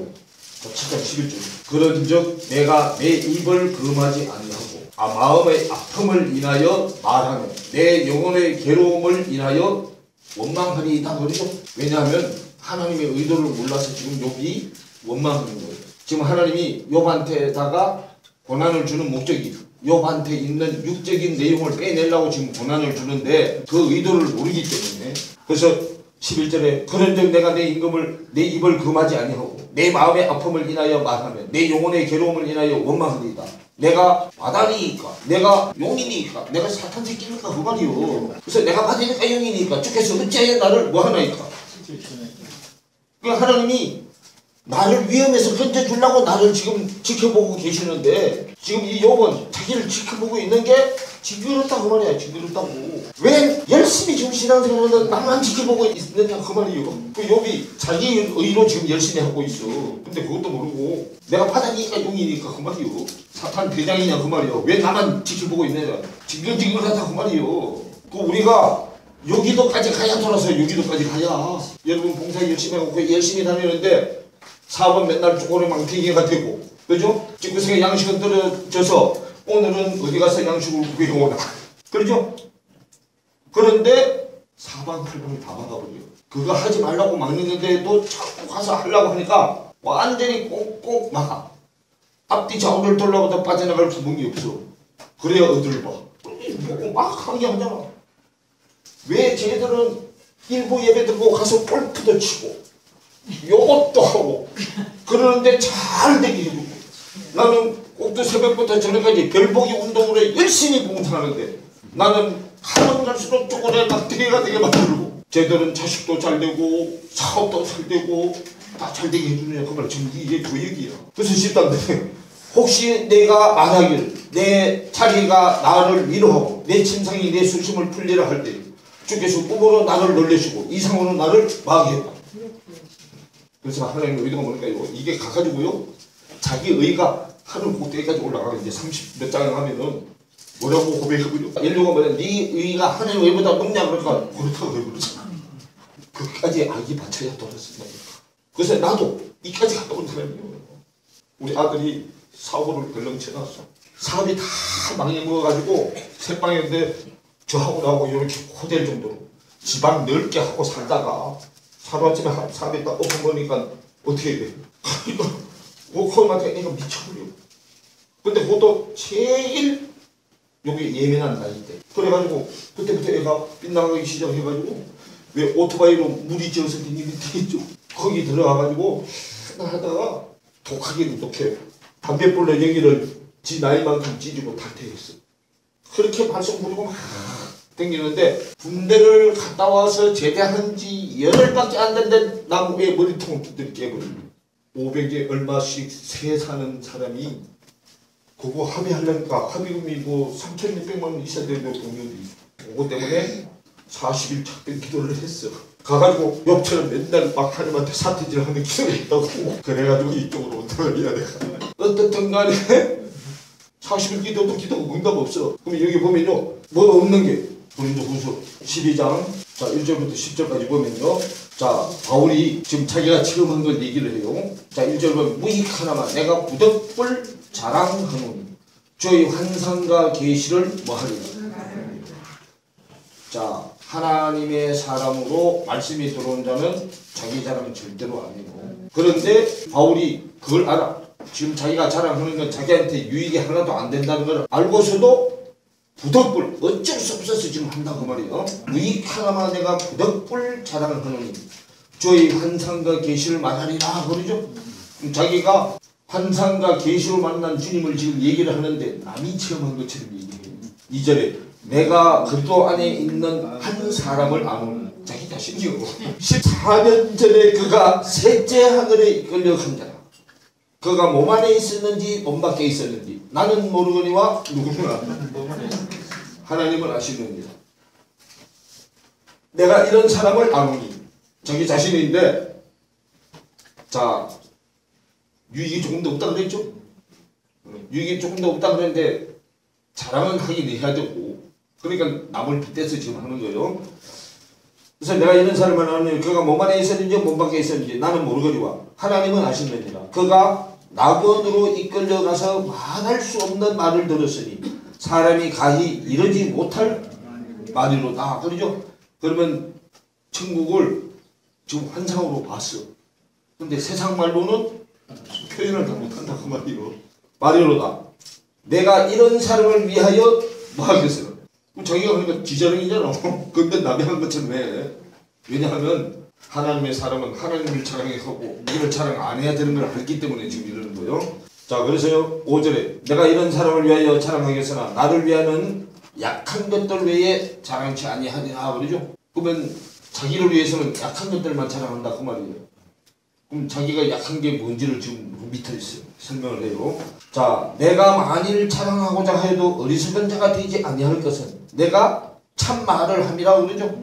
11절. 그런즉 내가 내 입을 금하지 아니하고 마음의 아픔을 인하여 말하며 내 영혼의 괴로움을 인하여 원망하리이다 그러죠. 왜냐하면 하나님의 의도를 몰라서 지금 욥이 원망하는 거예요. 지금 하나님이 욥한테다가 고난을 주는 목적이 욥한테 있는 육적인 내용을 빼내려고 지금 고난을 주는데 그 의도를 모르기 때문에 그래서 11절에 그런즉 내가 내 입을 금하지 아니하고 내 마음의 아픔을 인하여 말하며 내 영혼의 괴로움을 인하여 원망하리이다. 내가 마다리니까 내가 용이니까 내가 사탄 새끼니까 그 말이요. 그래서 내가 받으니까 용이니까 주께서 어찌하여 나를 뭐하나이까. 그러니까 하나님이 나를 위험에서 건져주려고 나를 지금 지켜보고 계시는데 지금 이 욥은 자기를 지켜보고 있는 게 징그럽다고 말이야. 징그럽다고. 왜 열심히 지금 신앙생활하는 나만 지켜보고 있느냐 그 말이에요. 그 욥이 자기 의로 지금 열심히 하고 있어. 근데 그것도 모르고 내가 바닥이니까 용이니까 그 말이요. 사탄 대장이냐 그 말이요. 왜 나만 지켜보고 있느냐. 징글징글하다 그 말이요. 그 우리가 여기도까지 가야 돌아서 여기도까지 가야. 여러분 봉사 열심히 하고 열심히 다니는데 사업은 맨날 쪼그레망태기가 되고, 그죠? 집구석에 양식은 떨어져서 오늘은 어디 가서 양식을 구해오나. 그렇죠? 그런데 사방팔방을 다 막아버려. 그거 하지 말라고 막는데도 자꾸 가서 하려고 하니까 완전히 꽁꽁 막아. 앞뒤 좌우를 돌려보다 빠져나갈 구멍이 없어. 그래야 어딜 봐. 보고 막 항의하잖아. 왜 쟤들은 일부 예배 듣고 가서 골프도 치고 요것도 하고 그러는데 잘 되게 해주고, 나는 꼭두 새벽부터 저녁까지 별보기 운동으로 열심히 봉사하는데 나는 가면 갈수록 쪼그레 막대기가 되게 만들고, 쟤들은 자식도 잘 되고 사업도 잘 되고 다 잘 되게 해주느냐 그 말. 지금 이게 교육이야. 그래서 싶단데 혹시 내가 말하기를 내 자기가 나를 위로하고 내 침상이 내 수심을 풀리라 할 때 주께서 꿈으로 나를 놀래시고 이상으로 나를 마귀했다. 그래서 하나님의 의도가 뭘까요? 이게 가가지고요 자기 의가 하늘 꼭대기까지 올라가고 이제 30몇 장 하면은 뭐라고 고백하고요. 인류가 뭐냐, 네 의가 하나님 의보다 높냐 그러니까 그렇다고 해버리잖아. 그까지 악이 받쳐야 돌았습니다. 그래서 나도 이까지 갔다 온 사람이에요. 우리 아들이 사고를 덜렁 쳐놨어. 사업이 다 망해먹어가지고 새빵인데 저하고 나하고 이렇게 호텔 정도로 지방 넓게 하고 살다가 하루아침에 사업이 딱 엎어버리니까 어떻게 해야 돼? 코로나한테 애가 미쳐버려. 근데 그것도 제일 여기 예민한 나이 때. 그래가지고 그때부터 애가 빗나가기 시작해가지고 왜 오토바이로 물이 지어서 니 밑에 있죠? 거기 들어가가지고 하다가 독하게 독해. 담배불로 여기를 지 나이만큼 찢고 탈퇴했어. 그렇게 말씀 부리고 막 댕기는데 군대를 갔다 와서 제대한 지 열흘밖에 안 됐는데 나무에 머리통들이 깨버립니다. 500에 얼마씩 세 사는 사람이 그거 합의하려니까 합의금이 뭐 3,600만 원 있어야 되는 동료들이 있어. 그거 때문에 40일 작별 기도를 했어. 가가지고 옆처럼 맨날 막 하나님한테 사태질하는 기도를 했다고. 그래가지고 이쪽으로 어떡해야 돼. 어떻든 간에 40일 기도도 기도가 응답 없어. 그럼 여기 보면요 뭐 없는 게 고린도후서 12장 자 1절부터 10절까지 보면요, 자 바울이 지금 자기가 체험한 걸 얘기를 해요. 자 1절 보면 무익 하나만 내가 부득불 자랑하노니 저희 환상과 계시를 뭐하리라. 자 하나님의 사람으로 말씀이 들어온 자는 자기 자랑 절대로 안 해요. 그런데 바울이 그걸 알아. 지금 자기가 자랑하는 건 자기한테 유익이 하나도 안 된다는 걸 알고서도 부득불 어쩔 수 없어서 지금 한다고 말이에요. 무익 하나만 내가 부득불 자랑을 하노니 저희 환상과 계시를 말하리라 그러죠. 자기가 환상과 계시로 만난 주님을 지금 얘기를 하는데 남이 체험한 것처럼 얘기해요. 2절에 내가 그리스도 안에 있는 한 사람을 아노니 자기 자신이요 14년 전에 그가 셋째 하늘에 이끌려 간 자라. 그가 몸 안에 있었는지 몸 밖에 있었는지 나는 모르거니와 누구나 하나님은 아시느니라. 내가 이런 사람을 아노니 자기 자신인데, 자 유익이 조금도 없다 그랬죠. 유익이 조금도 없다 그랬는데 자랑은 하긴 해야 되고, 그러니까 남을 빗대서 지금 하는 거예요. 그래서 내가 이런 사람을 아노니 그가 몸 안에 있었는지 몸 밖에 있었는지 나는 모르거니와 하나님은 아시느니라. 그가 낙원으로 이끌려가서 말할 수 없는 말을 들었으니 사람이 가히 이르지 못할 말이로다. 그러죠? 그러면 천국을 지금 환상으로 봤어. 근데 세상 말로는 표현을 다 못한다 그 말이요. 말이로다. 내가 이런 사람을 위하여 뭐 하겠어? 자기가 그러니까 지자랑이잖아. 근데 남이 한 것처럼 해. 왜냐하면 하나님의 사람은 하나님을 자랑하고 이를 자랑 안 해야 되는 걸 알기 때문에 지금 이러는 거예요. 자 그래서요 5절에 내가 이런 사람을 위하여 자랑하겠으나 나를 위하는 약한 것들 외에 자랑치 아니하니라 그러죠. 그러면 자기를 위해서는 약한 것들만 자랑한다 그 말이에요. 그럼 자기가 약한 게 뭔지를 지금 밑에 있어요. 설명을 해요. 자, 내가 만일 자랑하고자 해도 어리석은 자가 되지 아니할 것은 내가 참 말을 함이라고 그러죠.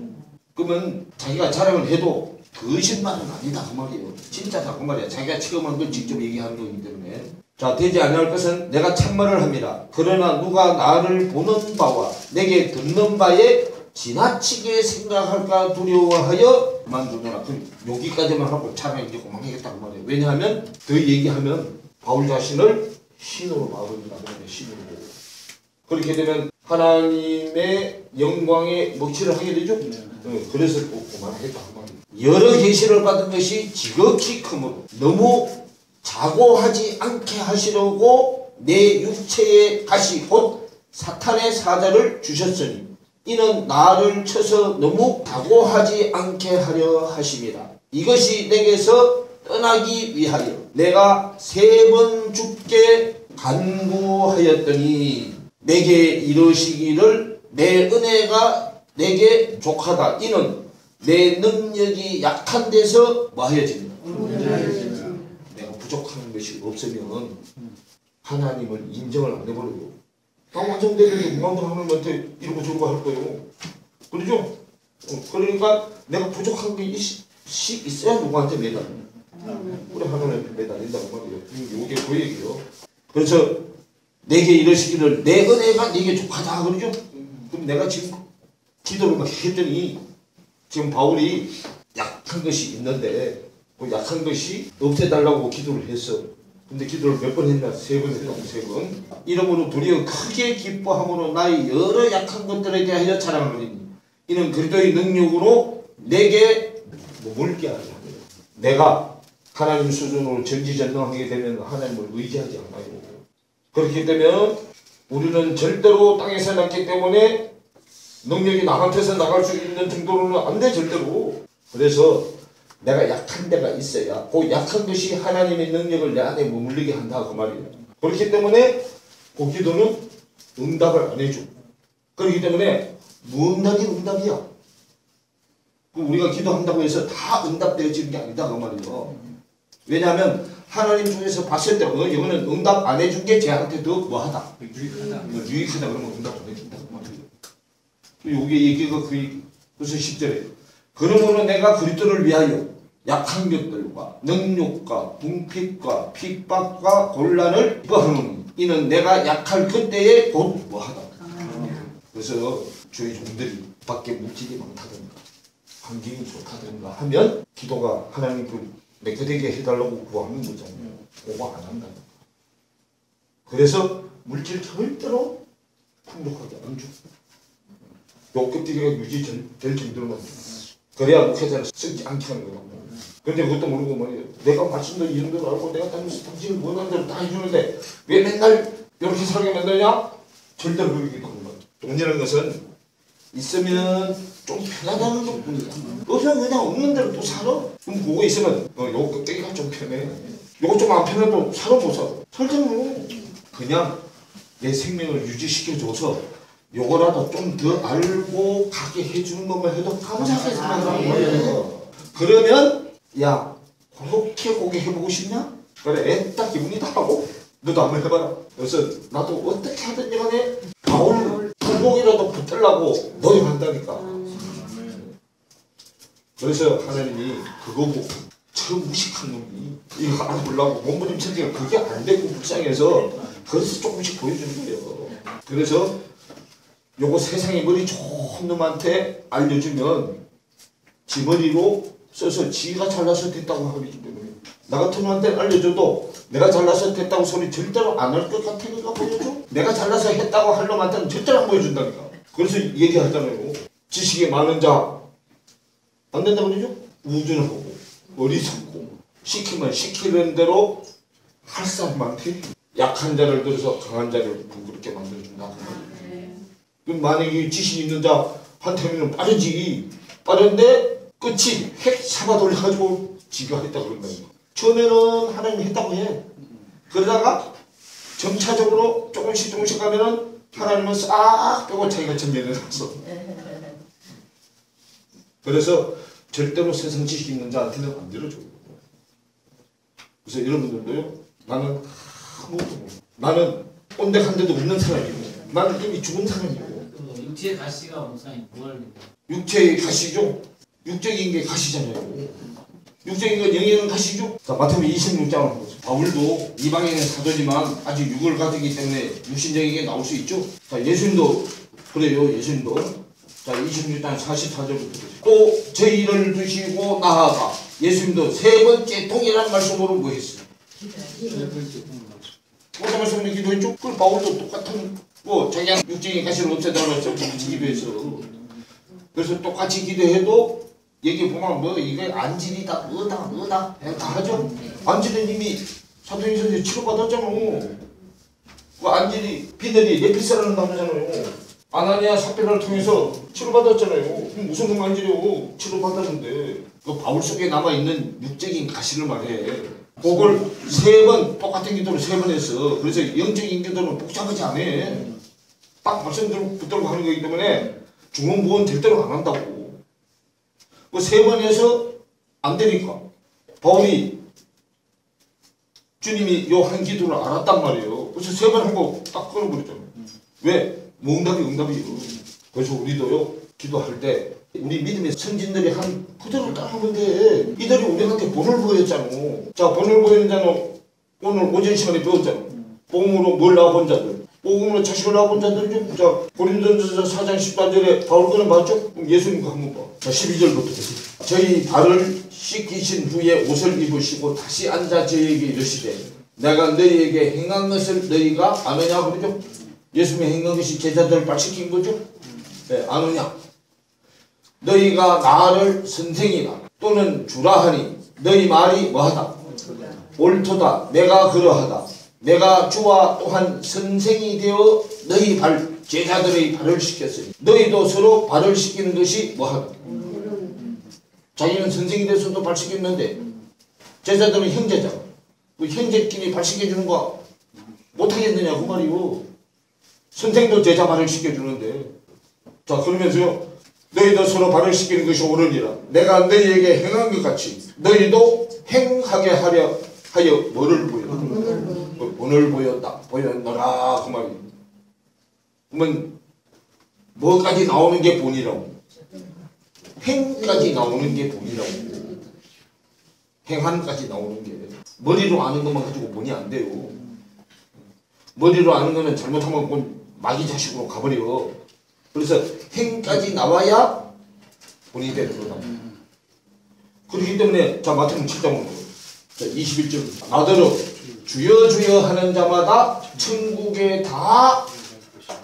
그러면 자기가 자랑을 해도 거짓말은 아니다 그 말이에요. 진짜다 그 말이야. 자기가 체험한 걸 직접 얘기하는 거기 때문에. 자, 되지 아니할 것은 내가 참말을 함이라. 그러나 누가 나를 보는 바와 내게 듣는 바에 지나치게 생각할까 두려워하여 그만두노라. 여기까지만 하고 차라리 이제 그만하겠다 그 말이에요. 왜냐하면 더 얘기하면 바울 자신을 신으로 막으리라는 거예요. 신으로. 그렇게 되면 하나님의 영광에 먹칠을 하게 되죠. 그래서 꼭 그만하겠다 그 말이에요. 여러 계시를 받은 것이 지극히 크므로 너무 자고하지 않게 하시려고 내 육체의 가시 곧 사탄의 사자를 주셨으니 이는 나를 쳐서 너무 자고하지 않게 하려 하심이라. 이것이 내게서 떠나기 위하여 내가 3번 죽게 간구하였더니 내게 이르시기를 내 은혜가 내게 족하다. 이는 내 능력이 약한 데서 뭐하여집니다. 내가 부족한 것이 없으면 하나님을 인정을 안 해버려요. 다 완성되는데 무한도 하나님한테 이러고 저러고 할 거예요. 그러죠? 그러니까 내가 부족한 게 있어야 누구한테 매달려. 우리 하나님한테 매달린다고 말이에요. 이게 그 얘기예요. 그래서 내게 이러시기를 내 은혜가 내게 족하다 그러죠? 그럼 내가 지금 기도를 막 했더니 지금 바울이 약한 것이 있는데 그 약한 것이 없애달라고 기도를 했어. 근데 기도를 몇 번 했나? 3번 했다고 3번. 이러므로 도리어 크게 기뻐함으로 나의 여러 약한 것들에 대하여 자랑하리니 이는 그리스도의 능력으로 내게 물게 하려 합니다. 내가 하나님 수준으로 전지전능하게 되면 하나님을 의지하지 않아요. 그렇기 때문에 우리는 절대로 땅에서 났기 때문에 능력이 나한테서 나갈 수 있는 정도로는 안 돼 절대로. 그래서 내가 약한 데가 있어야 그 약한 것이 하나님의 능력을 내 안에 머물리게 한다 그 말이에요. 그렇기 때문에 그 기도는 응답을 안 해줘. 그렇기 때문에 무응답이 응답이야. 우리가 기도한다고 해서 다 응답되어지는 게 아니다 그 말이에요. 왜냐하면 하나님 중에서 봤을 때 이거는 응답 안 해준 게 쟤한테 더 뭐하다. 유익하다 그러면 응답 안 해준다 그 말이에요. 이게 얘기가 그래서 10절에 그러므로 내가 그리스도를 위하여 약한 것들과 능욕과 궁핍과 핍박과 곤란을 기뻐하노니 이는 내가 약할 그때에 곧 뭐하다. 그래서 주의 종들이 밖에 물질이 많다든가 환경이 좋다든가 하면 기도가 하나님 내게 되게 해달라고 구하는 거잖아요. 그거 안 한다. 그래서 물질 절대로 풍족하게 안 줘. 욕급들이가 유지될 정도로만 그래야 목회자를 쓰지 않게 하는 거라고. 근데 그것도 모르고 말이에요. 내가 말씀도 이 정도로 알고 내가 당신을 원하는 대로 다 해주는데 왜 맨날 이렇게 살게 만드냐? 절대로 그러게 되는 거야. 돈이라는 것은 있으면 좀 편하다는 것뿐이야. 없으면 그냥 없는 대로 또 살아. 그럼 그거 있으면 요거 껍데기가 좀 편해. 요거 좀 안 편해도 살아 못 살아. 살잖아. 그냥 내 생명을 유지시켜줘서 요거라도 좀 더 알고 가게 해주는 것만 해도 감사하게 살아가는 거예요. 그러면 야 그렇게 고개 해보고 싶냐? 그래 애따 기분이다 하고 너도 한번 해봐라. 그래서 나도 어떻게 하든지 간에 바울 굴곡이라도 붙으려고 노력한다니까. 그래서 하나님이 그거 보고 저 무식한 놈이 이거 알아보려고 몸부림치기가 그게 안 되고 불쌍해서 그래서 조금씩 보여주는 거예요. 그래서 요거 세상에 머리 좋은 놈한테 알려주면 지 머리로 써서 지가 잘나서 됐다고 하기 때문에 나 같은 놈한테 알려줘도 내가 잘나서 됐다고 소리 절대로 안 할 것 같으니까 보여줘. 내가 잘나서 했다고 할 놈한테는 절대로 안 보여준다니까. 그래서 얘기하잖아요. 지식이 많은 자 안 된다고 그러죠? 우준하고 어리석고 시키면 시키는 대로 할 사람한테 약한 자를 들어서 강한 자를 부끄럽게 만들어준다. 그럼 만약에 지식 있는 자한테는 빠르지. 빠른데 끝이 핵 잡아 돌려가지고 지가 했다 그런다니까. 처음에는 하나님이 했다고 해. 그러다가 점차적으로 조금씩 가면은 하나님은 싹 빼고 자기가 전면해놨어. 그래서 절대로 세상 지식 있는 자한테는 안 들어줘요. 그래서 여러분들도요. 나는 아무것도 몰라. 나는 온데 간데도 없는 사람이고 나는 이미 죽은 사람이고. 육체의 가시가 목사님 뭘? 육체의 가시죠. 육적인 게 가시잖아요. 육적인 건 영역은 가시죠. 자, 마태복음 26장을 보죠. 바울도 이방인의 사도지만 아직 육을 가지기 때문에 육신적인 게 나올 수 있죠. 자, 예수님도 그래요. 예수님도. 자, 26장 44절부터 또 저희를 두시고 나아가 예수님도 세 번째 동일한 말씀으로 뭐 했어요? 어떤 말씀으로 기도했죠? 그걸 바울도 똑같은 자기가 육적인 가시를 없애달라고 했죠. 같이 기도해서. 그래서 똑같이 기도해도 여기 보면 뭐 이게 안질이다 의다 다 하죠. 안질은 이미 사도행전에 치료받았잖아. 그 안질이 비늘이 네피스라는 단어잖아요. 아나니아 삽비라를 통해서 치료받았잖아요. 그럼 무슨 놈 안질이요? 치료받았는데 그 바울 속에 남아있는 육적인 가시를 말해. 그걸 세 번 똑같은 기도를 세 번 했어. 그래서 영적인 기도는 복잡하지 않아. 딱 말씀 붙들고 하는 거기 때문에 중원부원 될 대로 안 한다고. 그 세 번 해서 안 되니까 바울이 주님이 요 한 기도를 알았단 말이에요. 그래서 세 번 한 거 딱 끊어버렸잖아요. 왜? 뭐 응답이에요. 그래서 우리도요 기도할 때 우리 믿음의 선진들이 한 그대로 따라하면 돼. 이들이 우리한테 본을 보였잖아. 자, 본을 보이는 자는 오늘 오전 시간에 배웠잖아. 복음으로 뭘 낳아본 자들, 복음으로 자식을 낳아본 자들이죠. 자, 고린도전서 4장 14절에 바울 거는 맞죠? 그럼 예수님 거 한번 봐. 자, 12절부터 보세요. 저희 발을 씻기신 후에 옷을 입으시고 다시 앉아 저희에게 이르시되 내가 너희에게 행한 것을 너희가 아느냐 그러죠? 예수님이 행한 것이 제자들을 발 씻긴 거죠? 네, 아느냐? 너희가 나를 선생이나 또는 주라 하니 너희 말이 뭐하다? 옳도다. 내가 그러하다. 내가 주와 또한 선생이 되어 너희 발 제자들의 발을 씻겼으니 너희도 서로 발을 씻기는 것이 뭐하다? 자기는 선생이 돼서도 발 씻겼는데 제자들은 형제잖아. 그 형제끼리 발 씻겨주는 거 못하겠느냐 그 말이요. 선생도 제자 발을 씻겨주는데. 자, 그러면서요 너희도 서로 발을 씻기는 것이 옳으니라. 내가 너희에게 행한 것 같이 너희도 행하게 하려 하여 뭐를 보였다? 본을 보였노라 그 말이에요. 그러면 뭐까지 나오는 게 본이라고? 행까지 나오는 게 본이라고. 행한까지 나오는 게 머리로 아는 것만 가지고 본이 안 돼요. 머리로 아는 거는 잘못하면 본 마귀 자식으로 가버려. 그래서 행까지 나와야 본이 되는 거다. 그렇기 때문에 자, 마태복음 7장으로 21절 나더러 주여 주여 하는 자마다 천국에 다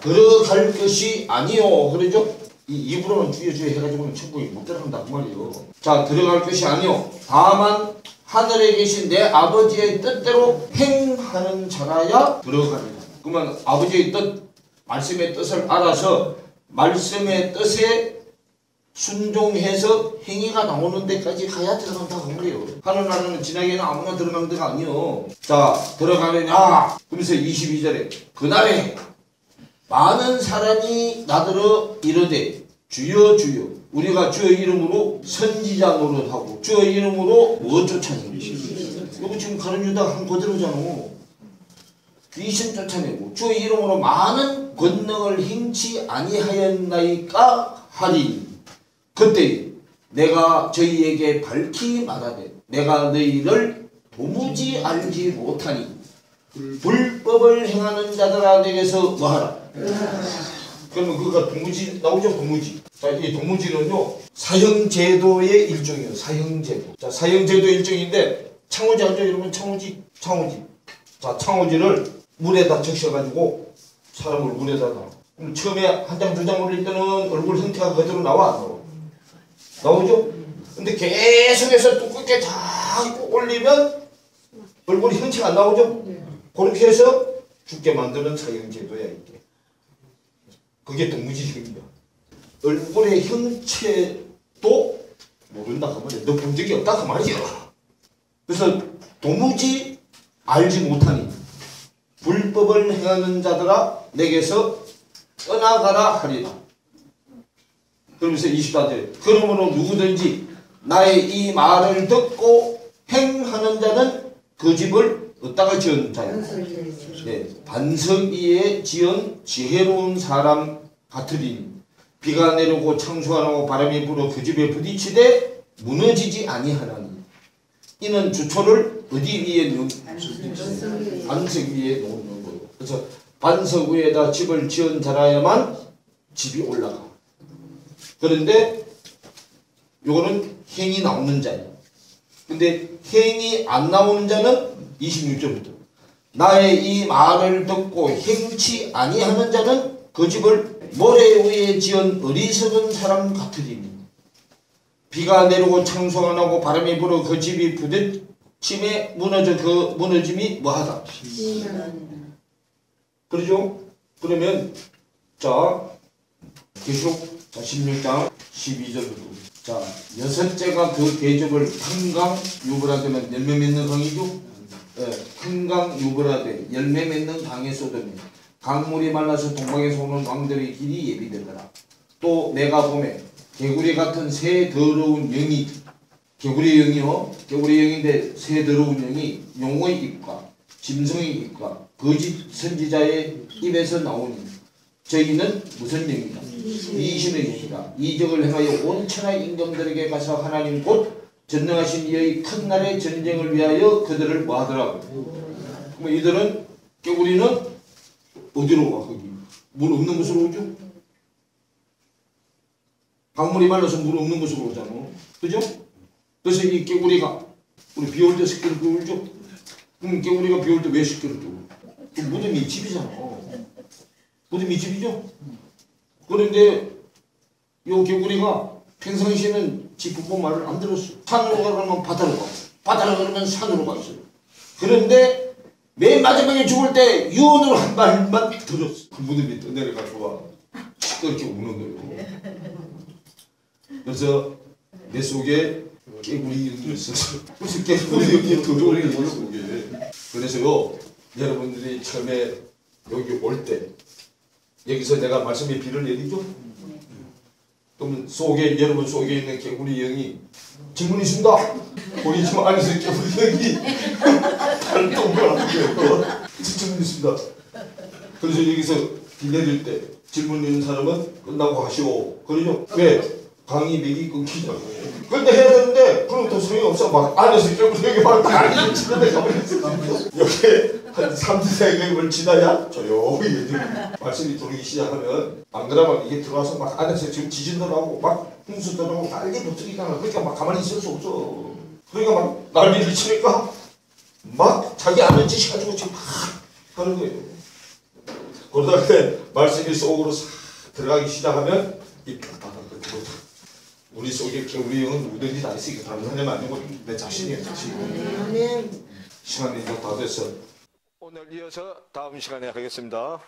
들어갈 것이 아니요 그러죠? 이 입으로는 주여 주여 해가지고는 천국에 못 들어간다 그 말이에요. 자, 들어갈 것이 아니요 다만 하늘에 계신 내 아버지의 뜻대로 행하는 자라야 들어가리라. 그러면 아버지의 뜻, 말씀의 뜻을 알아서 말씀의 뜻에 순종해서 행위가 나오는 데까지 가야 들어간다고 그래요. 하늘나라는 지나게는 아무나 들어가는 데가 아니요. 자, 들어가느냐? 그러면서 22절에 그날에 많은 사람이 나더러 이르되 주여 주여 우리가 주의 이름으로 선지자 노릇하고 주의 이름으로 뭐 쫓아내고 이거 지금 가룟 유다 한 그대로잖아. 귀신 쫓아내고 주의 이름으로 많은 권능을 행치 아니하였나이까 하리. 그때 내가 저희에게 밝히 말하되 내가 너희를 도무지 알지 못하니 불법을 행하는 자들아 내게서 뭐하라. 그러면 그가 도무지 나오죠. 도무지. 자, 이 도무지는요 사형제도의 일종이에요. 사형제도. 자, 사형제도의 일종인데 창호지 알죠? 여러분 창호지. 자, 창호지를 물에다 적셔가지고 사람을 물에다 놔. 그럼 처음에 한 장 두 장 올릴 때는 얼굴 형태가 그대로 나와 안 나와? 나오죠? 근데 계속해서 두껍게 자꾸 올리면 얼굴이 형체가 안 나오죠? 그렇게 해서 죽게 만드는 사형제도야 이게. 그게 도무지형이야. 얼굴의 형체도 모른다 그 말이야. 너 본 적이 없다 그 말이야. 그래서 도무지 알지 못하니 불법을 행하는 자들아 내게서 떠나가라 하리라. 그러면서 24절 그러므로 누구든지 나의 이 말을 듣고 행하는 자는 그 집을 어디다가 지은 자요? 네, 반석 위에 지은 지혜로운 사람 같으리니 비가 내리고 창수가 나고 바람이 불어 그 집에 부딪히되 무너지지 아니하나니 이는 주초를 어디 위에 놓은 반석 위에 놓는 거예요. 그래서 반석 위에다 집을 지은 자라야만 집이 올라가. 그런데 요거는 행이 나오는 자예요. 근데 행이 안 나오는 자는 26절부터 나의 이 말을 듣고 행치 아니하는 자는 그 집을 모래 위에 지은 어리석은 사람 같으리니 비가 내리고 창수가 나고 바람이 불어 그 집이 부딪힘에 무너져 그 무너짐이 뭐하다? 그러죠? 그러면 자 계시록 16장 12절부터 자 여섯째가 그 대접을 큰강 유브라데는 열매 맺는 강이죠? 큰강 유브라데 열매 맺는 강에 쏟으니 강물이 말라서 동방에서 오는 왕들의 길이 예비되더라. 또 내가 보매 개구리 같은 새 더러운 영이 개구리 영이요 개구리 영인데 새 더러운 영이 용의 입과 짐승의 입과 거짓 선지자의 입에서 나오니 저희는 무슨 영이다? 이신의 영이다. 이적을 행하여 온 천하 임금들에게 가서 하나님 곧 전능하신 이의 큰 날의 전쟁을 위하여 그들을 뭐하더라고. 그럼 이들은 개구리는 어디로 가? 거기 물 없는 곳으로 오죠? 강물이 말라서 물 없는 곳으로 오잖아. 그죠? 그래서 이 개구리가 우리 비 올 때 습기를 끌죠? 그럼 개구리가 비 올 때 왜 습기를 끌어? 그 무덤이 집이잖아. 무덤이 집이죠? 그런데 요 개구리가 평상시에는 지 부모 말을 안 들었어. 산으로 가면 바다로 가고 바다로 가면 산으로 갔어요. 그런데 맨 마지막에 죽을 때 유언으로 한 말만 들었어. 그 무덤이 떠내려가지고 그렇게 우는 거예요. 그래서 내 속에 개구리 영이 있었어. 그래서 개구리 영이 들어오는 거예요, 속에. 그래서요, 여러분들이 처음에 여기 올 때 여기서 내가 말씀에 비를 내리죠? 그러면 속에 여러분 속에 있는 개구리 영이 질문 있습니다. 우리 집 안에서 개구리 영이 다른 동그라는 거예요. 질문 있습니다. 그래서 여기서 비 내릴 때 질문 있는 사람은 끝나고 하시오. 그러죠? 왜? 강의 맥이 끊기냐고. 근데 해야 되는데 그럼 더 소용이 없어. 막 안에서 개구리 영이 막 강의 치는데 가버렸어. 여기 한 3-4개월 지나야 조용히 말씀이 들어오기 시작하면 안 그러면 이게 들어와서 막 안에서 지금 지진들하고 막 홍수들하고 난리 부쩍이잖아. 그러니까 막 가만히 있을 수 없어. 그러니까 막 난리를 치니까 막 자기 아는 짓이 가지고 지금 막 하는 거예요. 그러다 때 말씀이 속으로 싹 들어가기 시작하면 이 빡빡한 거 우리 속에 우리 영은 우들이 다 있으니까 다른 사람이 아니고 내 자신이에요. 자신. 시간이 이제 다 됐어. 오늘 이어서 다음 시간에 하겠습니다.